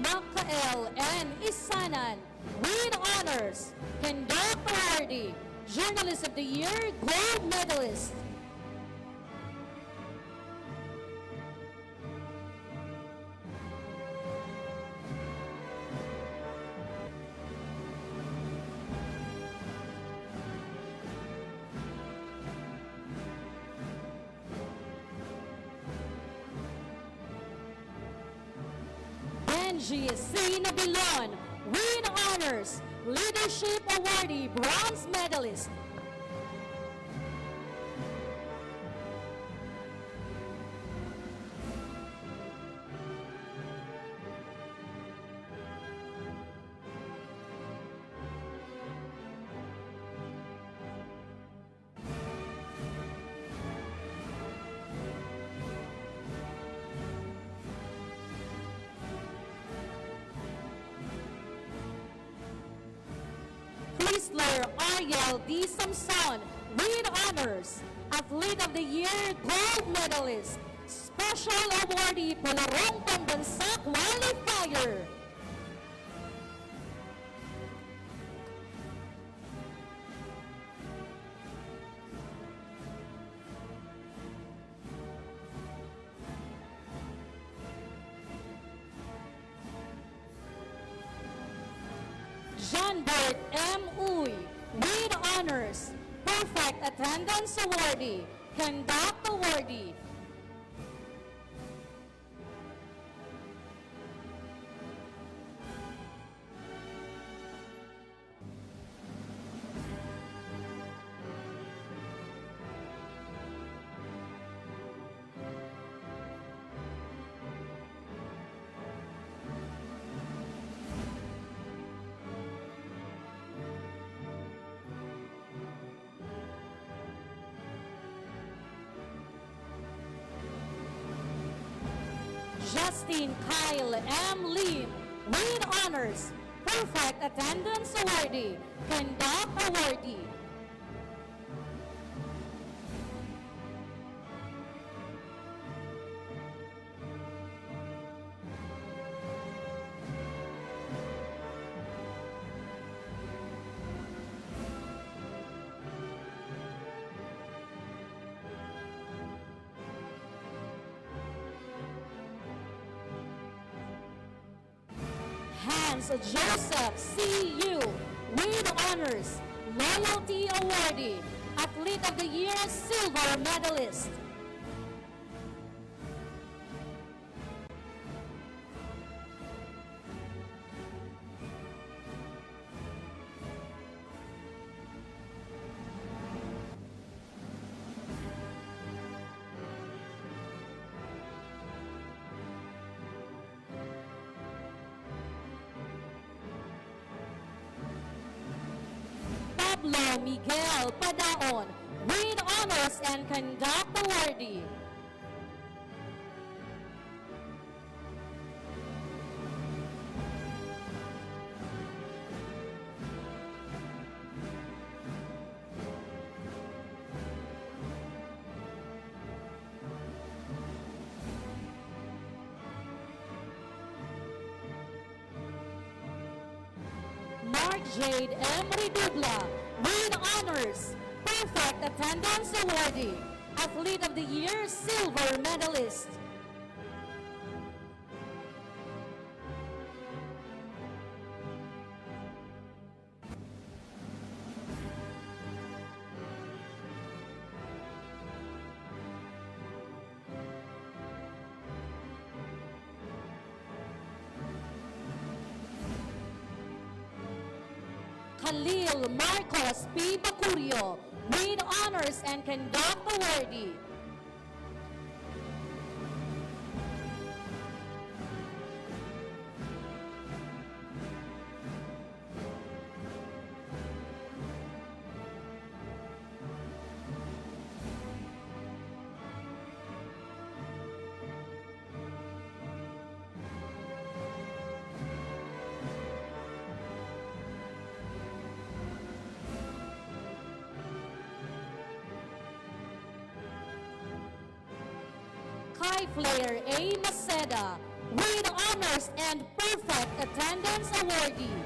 Makael N. Isanan with honors. Conduct Awardee, Journalist of the Year, Gold Medalist. Benji C. Nabilon with honors. Leadership Awardee, Bronze Medalist. Chrysler Ariel D. Samson with honors. Athlete of the Year, Gold Medalist. Special Awardee, Palarong Pambansa Qualifier. John Bert M. Uy with honors. Perfect Attendance Awardee, Conduct Awardee. Justin Kyle M. Lim with honors. Perfect Attendance Awardee, Conduct Awardee. Hans Joseph C.U. with honors. Loyalty Awardee, Athlete of the Year, Silver Medalist. Pablo Miguel Padaon with honors and Conduct Awardee. Mark Jade M. Redubla with honors, perfect attendance awardee, Athlete of the Year, silver medalist. Khalil Marcos P. Bacurio with honors and conduct awardee. Kai Flair A. Maceda with honors and perfect attendance awardee.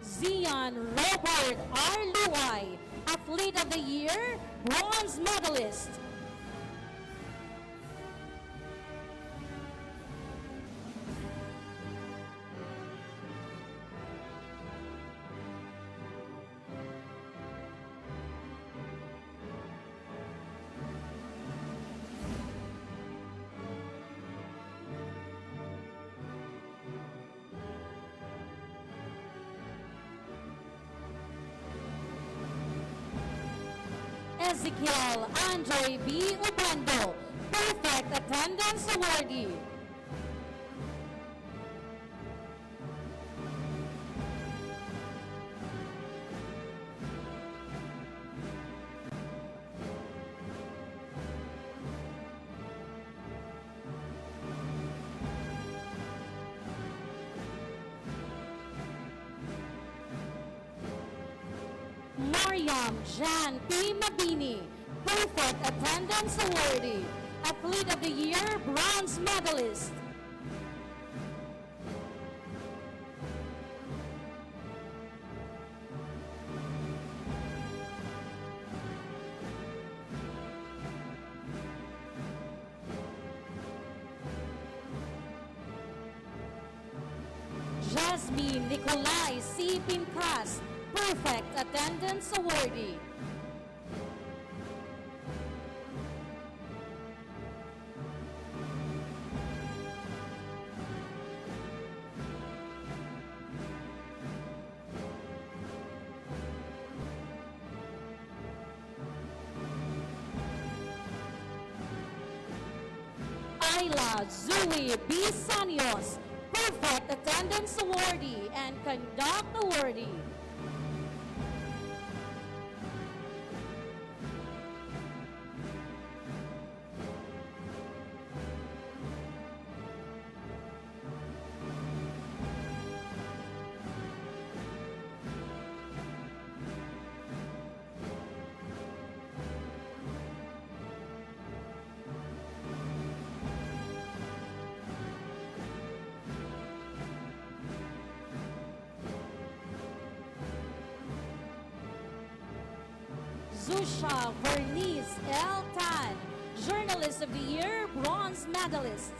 Zion Robert R. Luay, Athlete of the Year, bronze medalist. Ezekiel Andre B. Ubando, perfect attendance awardee. Mariam Jan P. Mabini, perfect attendance awardee, Athlete of the Year, bronze medalist. Jasmine Nicolai C. Pincas, perfect attendance awardee. Ayla Zui B. Sanios, perfect attendance awardee and conduct awardee. Zusha Vernice L. Tan, Journalist of the Year, bronze medalist.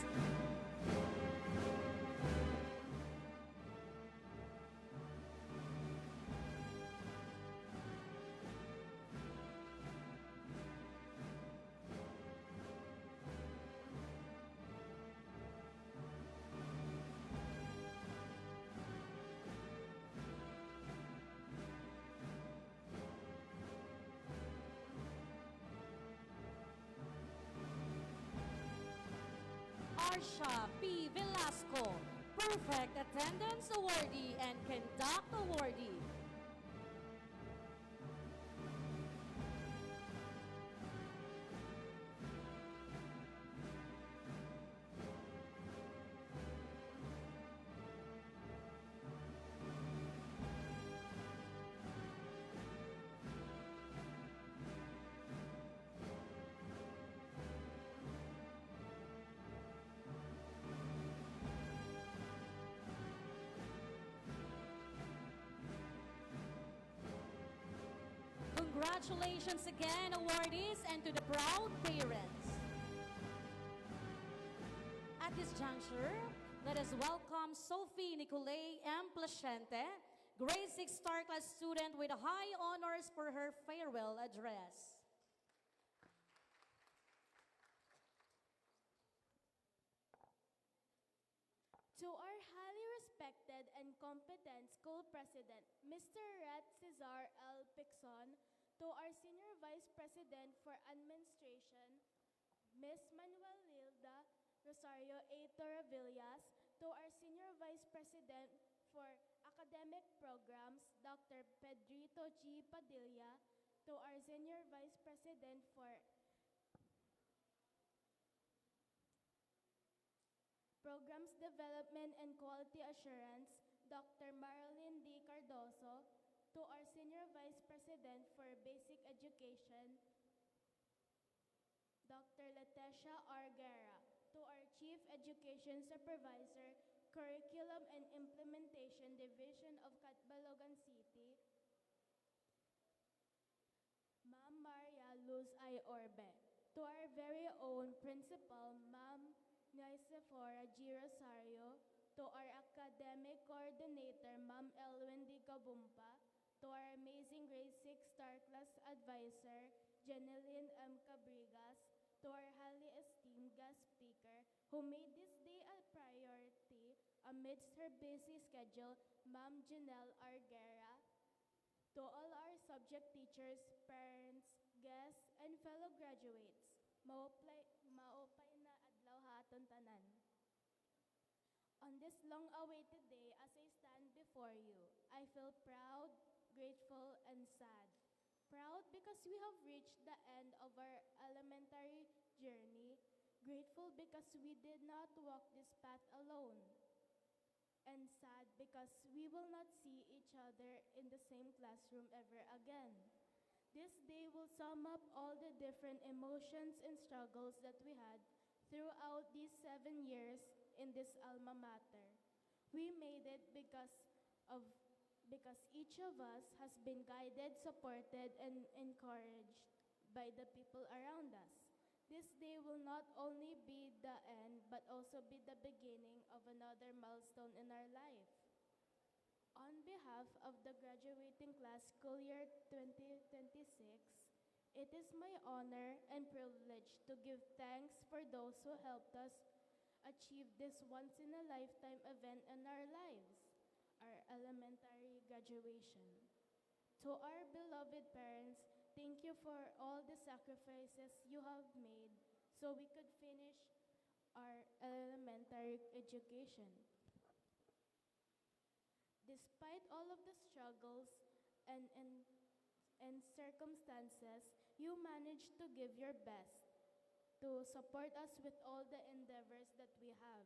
Arsha P. Velasco, Perfect Attendance Awardee and Conduct Awardee. Congratulations again, awardees, and to the proud parents. At this juncture, let us welcome Sophie Nicolay M. Placente, grade 6 star class student with high honors for her farewell address. To our highly respected and competent school president, Mr. Ret Cesar L. Pixon, to our senior vice president for administration, Ms. Manuelilda Rosario A. Torrevillas, to our senior vice president for academic programs, Dr. Pedrito G. Padilla, to our senior vice president for Programs Development and Quality Assurance, Dr. Marilyn D. Cardoso, to our Senior Vice President for Basic Education, Dr. Leticia R. Guerra, to our Chief Education Supervisor, Curriculum and Implementation Division of Catbalogan City, Ma'am Maria Luz I. Orbe, to our very own Principal, Ma'am Nicefora G. Rosario, to our academic coordinator, Ma'am Elwin D. Kabumpa, to our amazing grade 6 star class advisor, Jeneline M. Cabrigas, to our highly esteemed guest speaker who made this day a priority amidst her busy schedule, Ma'am Janelle Arguera, to all our subject teachers, parents, guests, and fellow graduates, maupay na adlaw haton tanan. On this long-awaited day, as I stand before you, I feel proud, grateful, and sad. Proud because we have reached the end of our elementary journey. Grateful because we did not walk this path alone. And sad because we will not see each other in the same classroom ever again. This day will sum up all the different emotions and struggles that we had throughout these 7 years in this alma mater. We made it because each of us has been guided, supported, and encouraged by the people around us. This day will not only be the end, but also be the beginning of another milestone in our life. On behalf of the graduating class school year 2026, it is my honor and privilege to give thanks for those who helped us achieve this once-in-a-lifetime event in our lives, our elementary graduation. To our beloved parents, thank you for all the sacrifices you have made so we could finish our elementary education. Despite all of the struggles and circumstances, you managed to give your best to support us with all the endeavors that we have.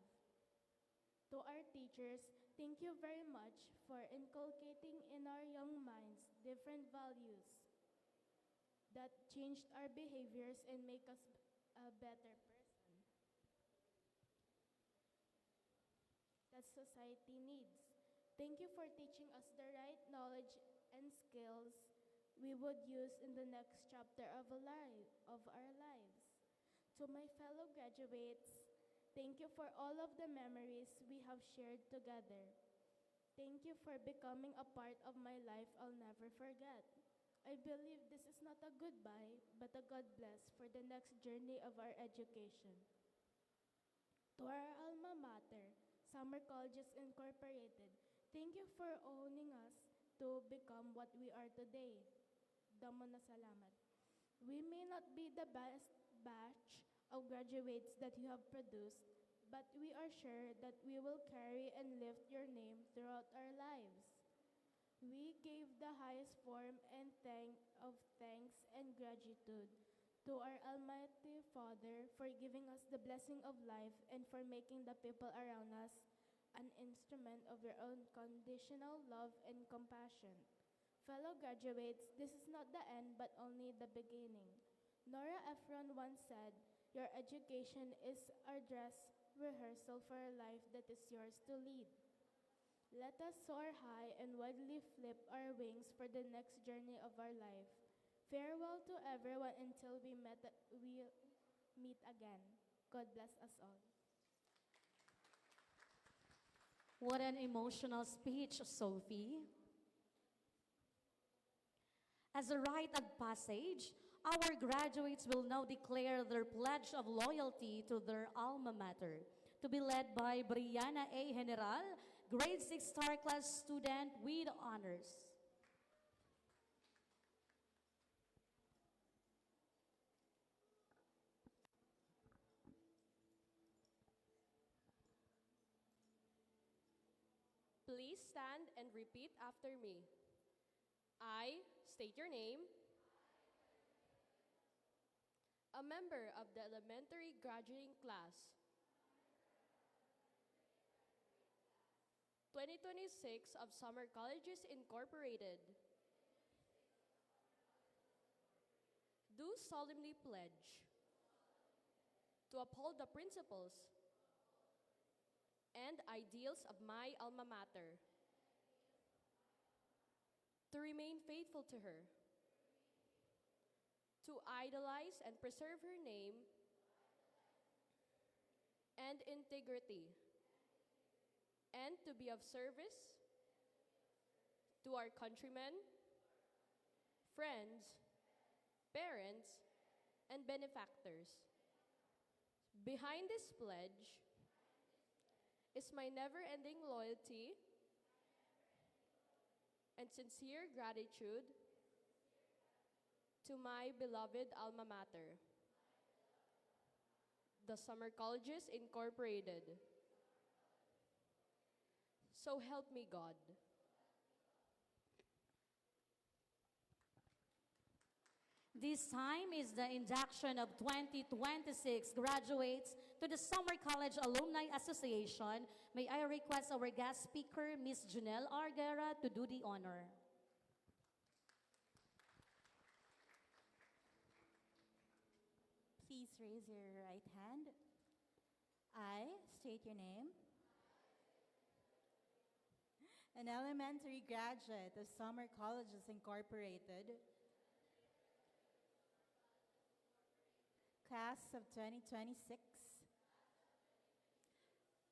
To our teachers, thank you very much for inculcating in our young minds different values that changed our behaviors and make us a better person that society needs. Thank you for teaching us the right knowledge and skills we would use in the next chapter of our lives. To my fellow graduates, thank you for all of the memories we have shared together. Thank you for becoming a part of my life I'll never forget. I believe this is not a goodbye, but a God bless for the next journey of our education. To our alma mater, Summer Colleges Incorporated, thank you for owning us to become what we are today. Damo na salamat. We may not be the best batch of graduates that you have produced, but we are sure that we will carry and lift your name throughout our lives. We give the highest form and of thanks and gratitude to our Almighty Father for giving us the blessing of life and for making the people around us an instrument of your unconditional love and compassion. Fellow graduates, this is not the end but only the beginning. Nora Ephron once said, "Your education is our dress rehearsal for a life that is yours to lead." Let us soar high and widely flip our wings for the next journey of our life. Farewell to everyone until we meet again. God bless us all. What an emotional speech, Sophie. As a rite of passage, our graduates will now declare their pledge of loyalty to their alma mater, to be led by Brianna A. General, grade 6 star class student with honors. Please stand and repeat after me. I state your name. A member of the elementary graduating class 2026 of Summer Colleges Incorporated. Do solemnly pledge to uphold the principles and ideals of my alma mater, to remain faithful to her, to idolize and preserve her name and integrity, and to be of service to our countrymen, friends, parents, and benefactors. Behind this pledge is my never-ending loyalty and sincere gratitude to my beloved alma mater, the Summer Colleges Incorporated. So help me God. This time is the induction of 2026 graduates to the Summer College Alumni Association. May I request our guest speaker, Ms. Janelle Arguera, to do the honor. Please raise your right hand. I state your name. An elementary graduate of Summer Colleges Incorporated, class of 2026,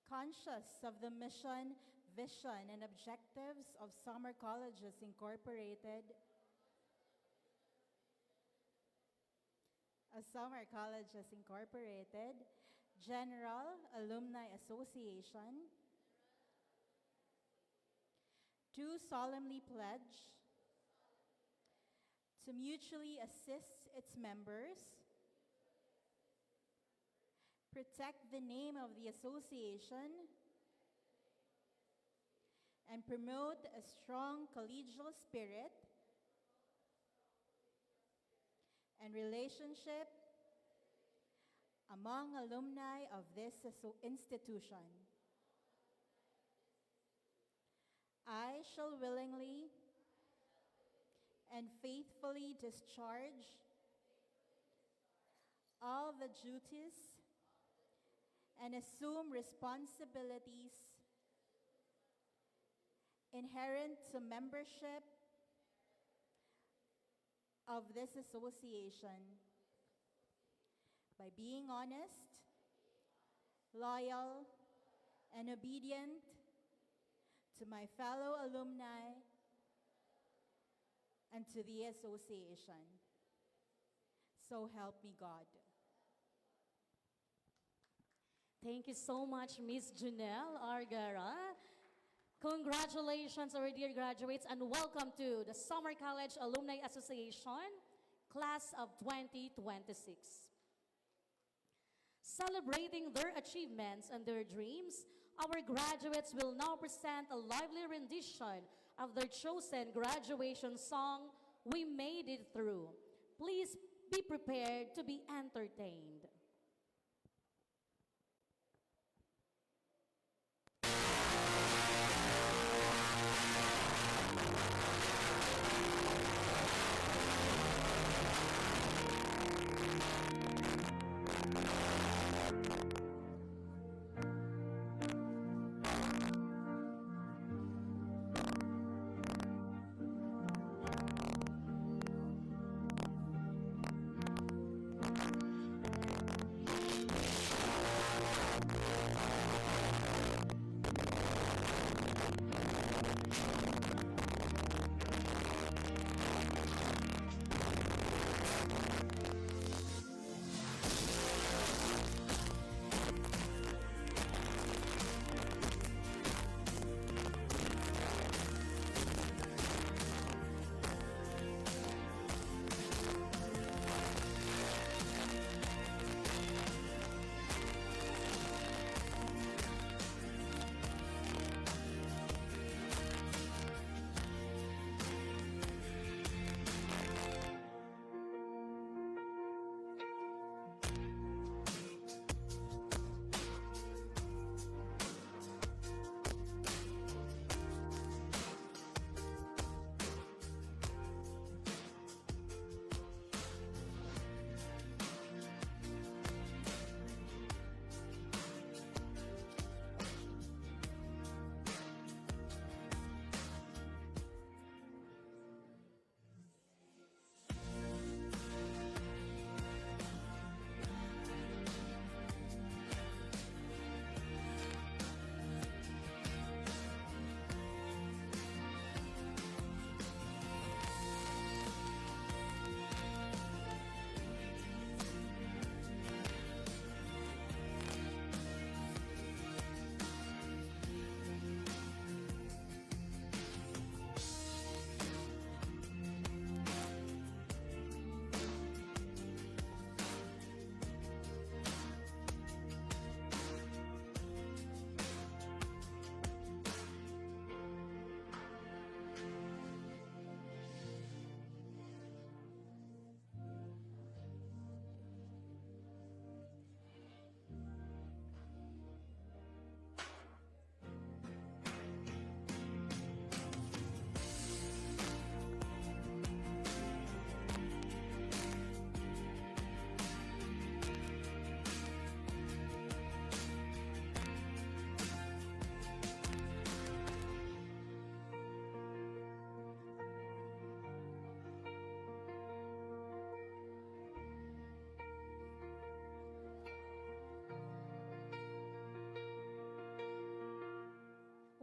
conscious of the mission, vision, and objectives of Summer Colleges Incorporated, a Summer Colleges Incorporated General Alumni Association, do solemnly pledge to mutually assist its members, protect the name of the association, and promote a strong collegial spirit and relationship among alumni of this institution. I shall willingly and faithfully discharge all the duties and assume responsibilities inherent to membership of this association by being honest, loyal, and obedient to my fellow alumni and to the association. So help me God. Thank you so much, Ms. Janelle Arguera. Congratulations, our dear graduates, and welcome to the Summer College Alumni Association, class of 2026. Celebrating their achievements and their dreams, our graduates will now present a lively rendition of their chosen graduation song, We Made It Through. Please be prepared to be entertained.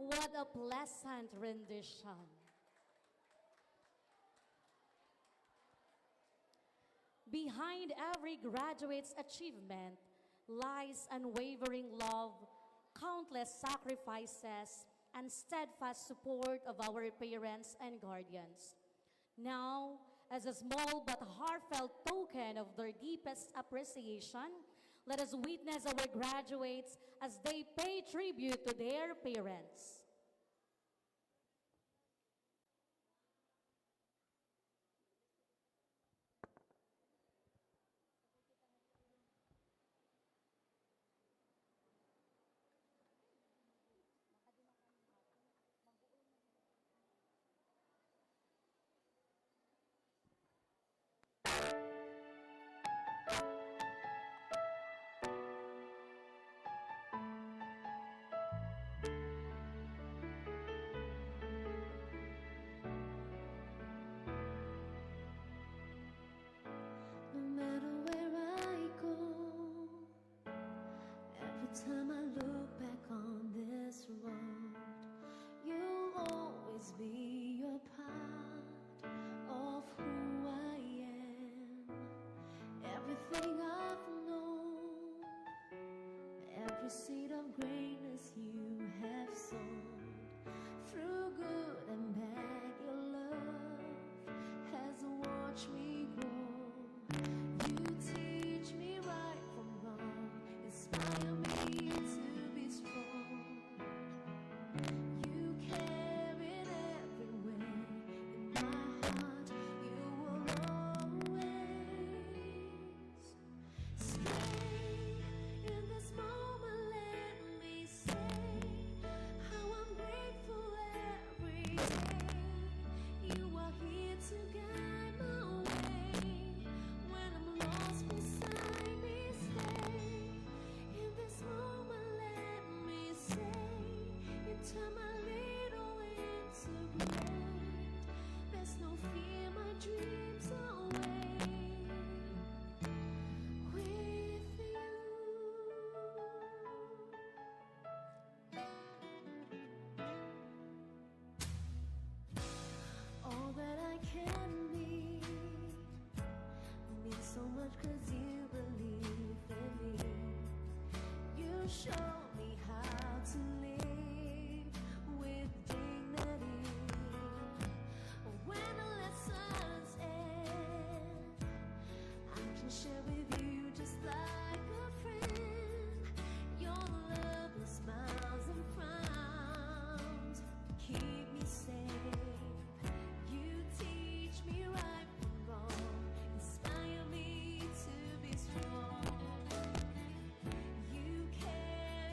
What a pleasant rendition. Behind every graduate's achievement lies unwavering love, countless sacrifices, and steadfast support of our parents and guardians. Now, as a small but heartfelt token of their deepest appreciation, let us witness our graduates as they pay tribute to their parents. inspire me to be strong. You carry it everywhere in my heart. You will always stay in this moment. Let me say how I'm grateful every day. You are here to guide my way. When I'm lost beside me, stay in this moment. Let me say you turn my little into great. There's no fear, my dreams away with you. All that I can be means so much 'cause you believe in me. You show me how to live with dignity. When the lessons end, I can share with you just like a friend. Your love and smiles and frowns keep me safe. You teach me right from wrong, inspire me to be strong. You carry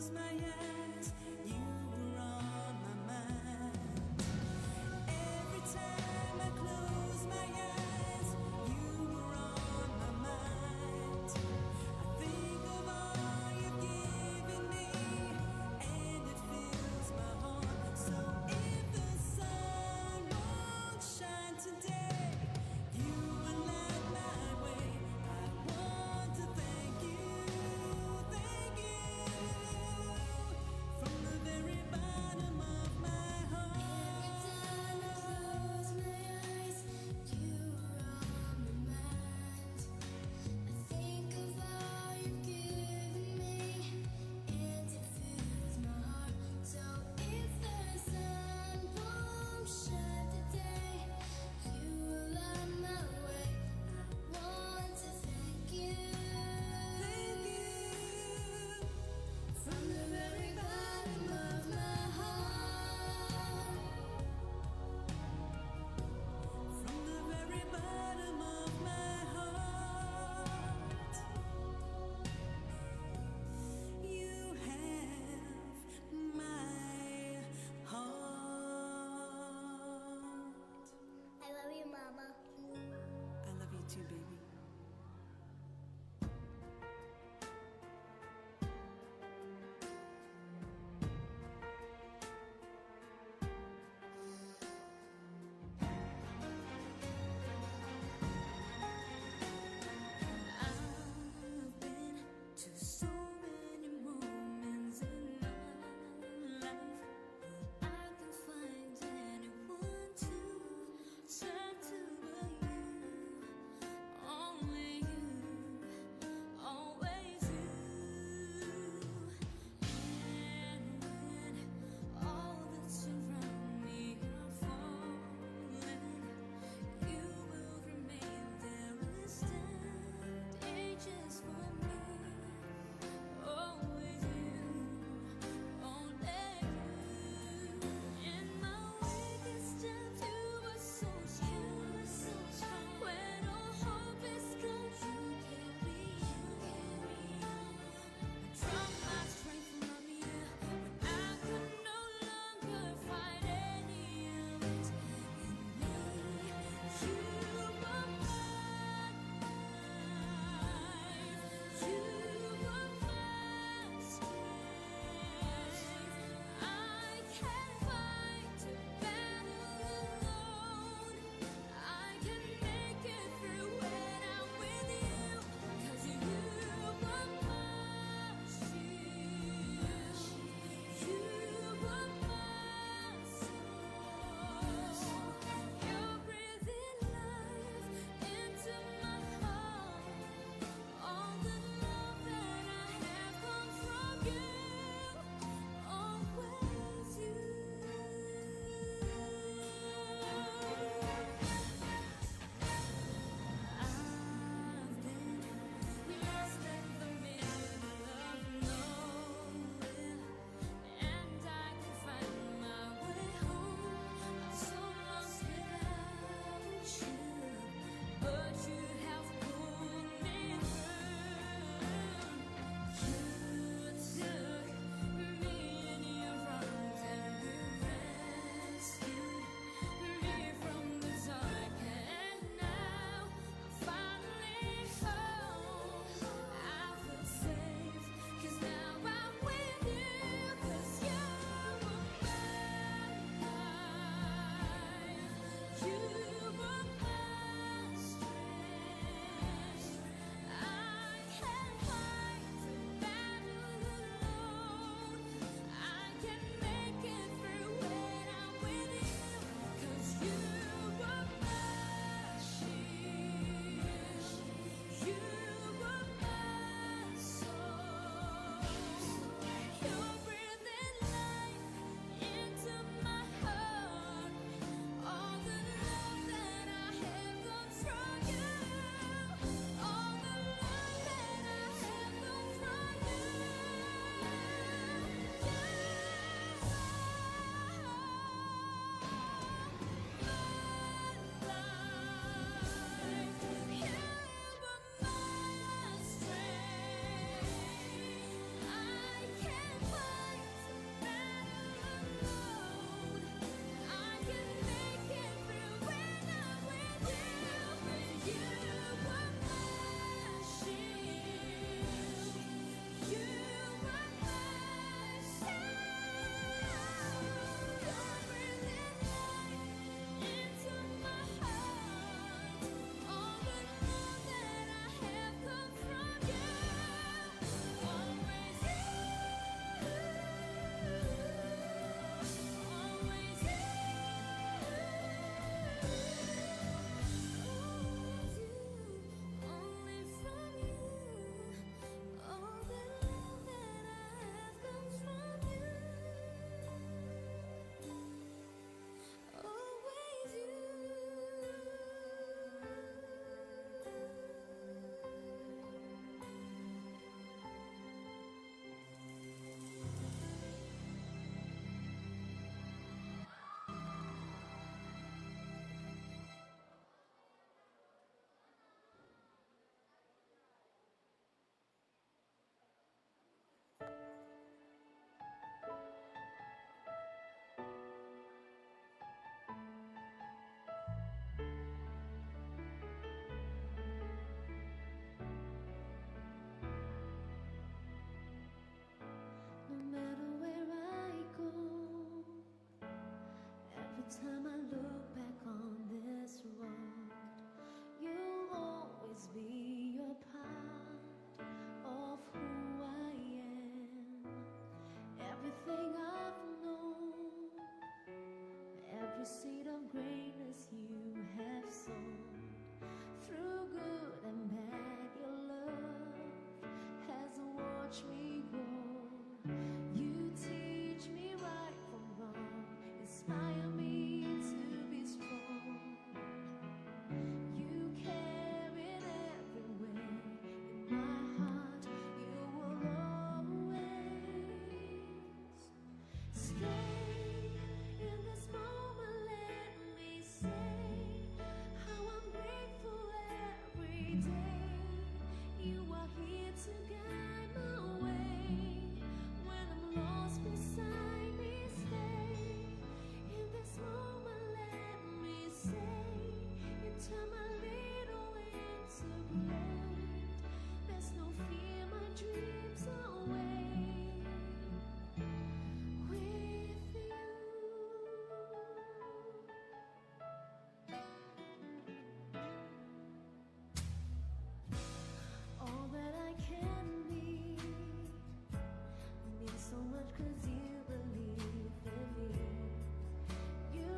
close my eyes, you were on my mind. Every time I close my eyes, you were on my mind. I think of all you've given me, and it fills my heart. So if the sun won't shine today, you will light my way. I want to thank you, thank you.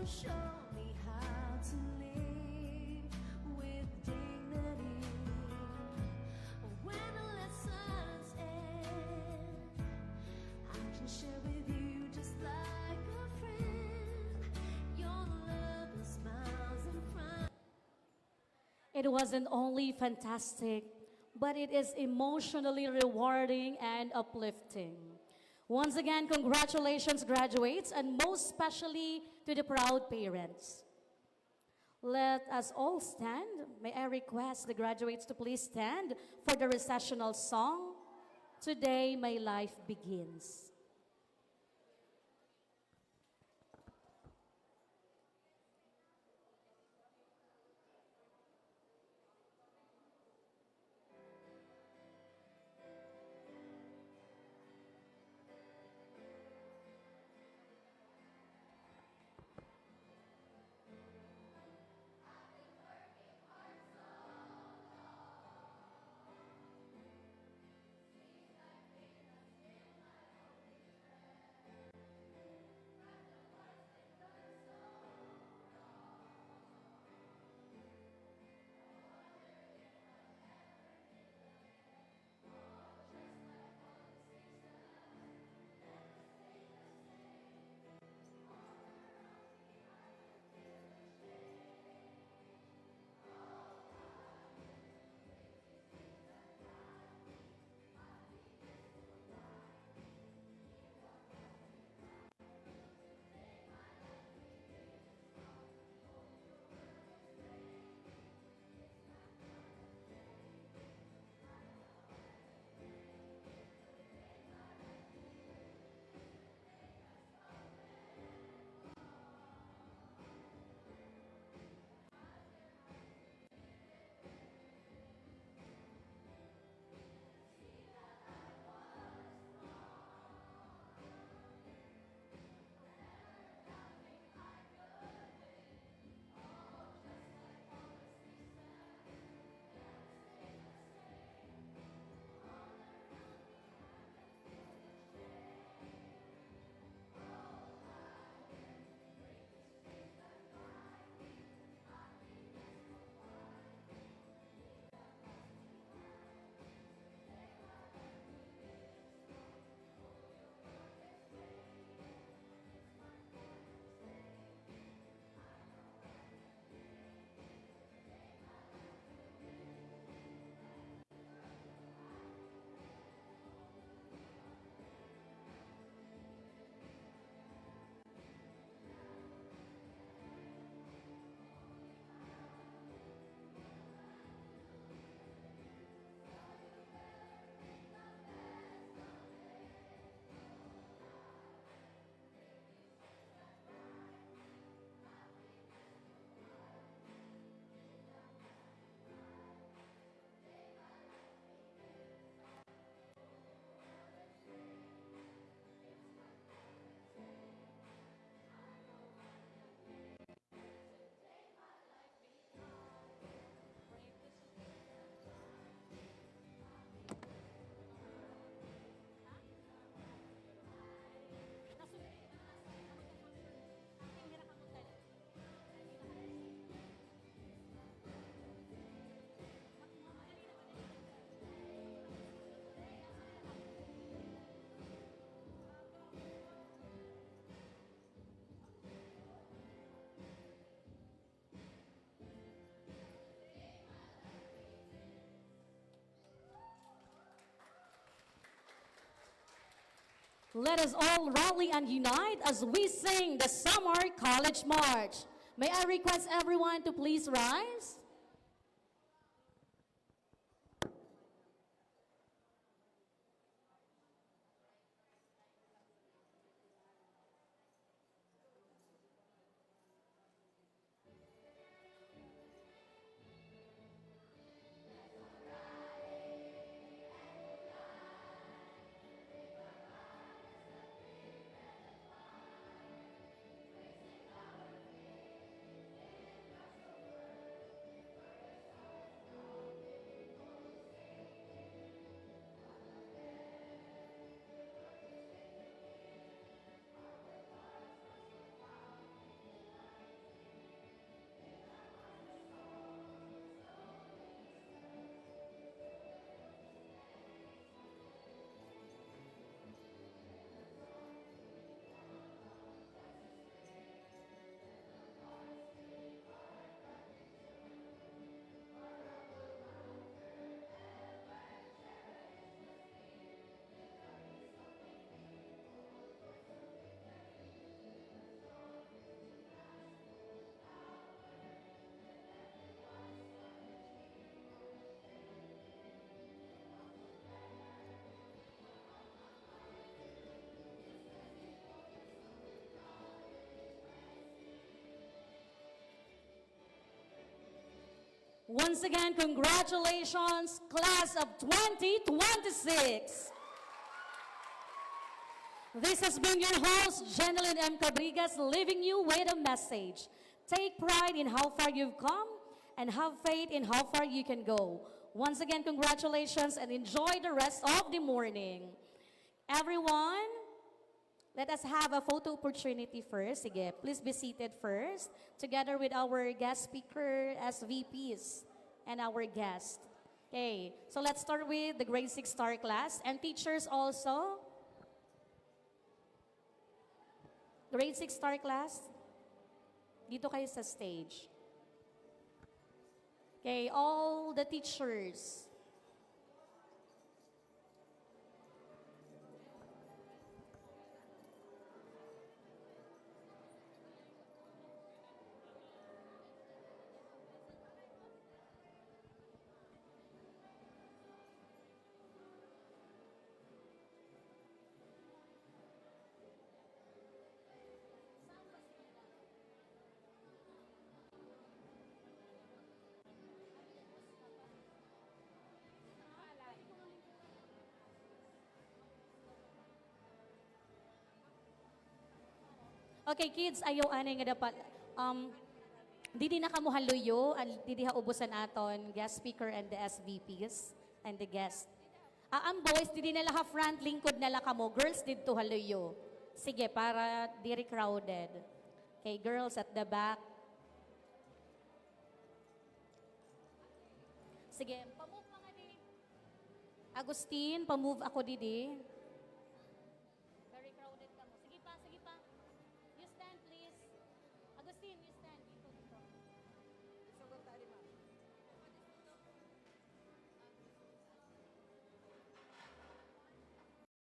show me how to live with dignity. When the lessons end, I can share with you just like a friend. Your love and smiles and front. It wasn't only fantastic, but it is emotionally rewarding and uplifting. Once again, congratulations, graduates, and most especially to the proud parents. Let us all stand. May I request the graduates to please stand for the recessional song, Today My Life Begins. Let us all rally and unite as we sing the Summer College March. May I request everyone to please rise? Once again, congratulations, class of 2026. This has been your host, Jeneline M. Cabrigas, leaving you with a message. Take pride in how far you've come and have faith in how far you can go. Once again, congratulations and enjoy the rest of the morning. Everyone, let us have a photo opportunity first. Sige, please be seated first, together with our guest speaker, SVPs, and our guest. Okay, so let's start with the grade 6 star class and teachers also. Grade 6 star class, dito kayo sa stage. Okay, all the teachers. Okay, kids, ayaw anay nga dapat, didi na kamo haluyo, didi ha ubusan aton guest speaker and the SVPs and the guest. Ang boys, didi nala ha front, lingkod nala kamo. Girls, dito haluyo. Sige, para diri crowded. Okay, girls at the back. Sige, pamove mga di. Agustin, pamove ako didi.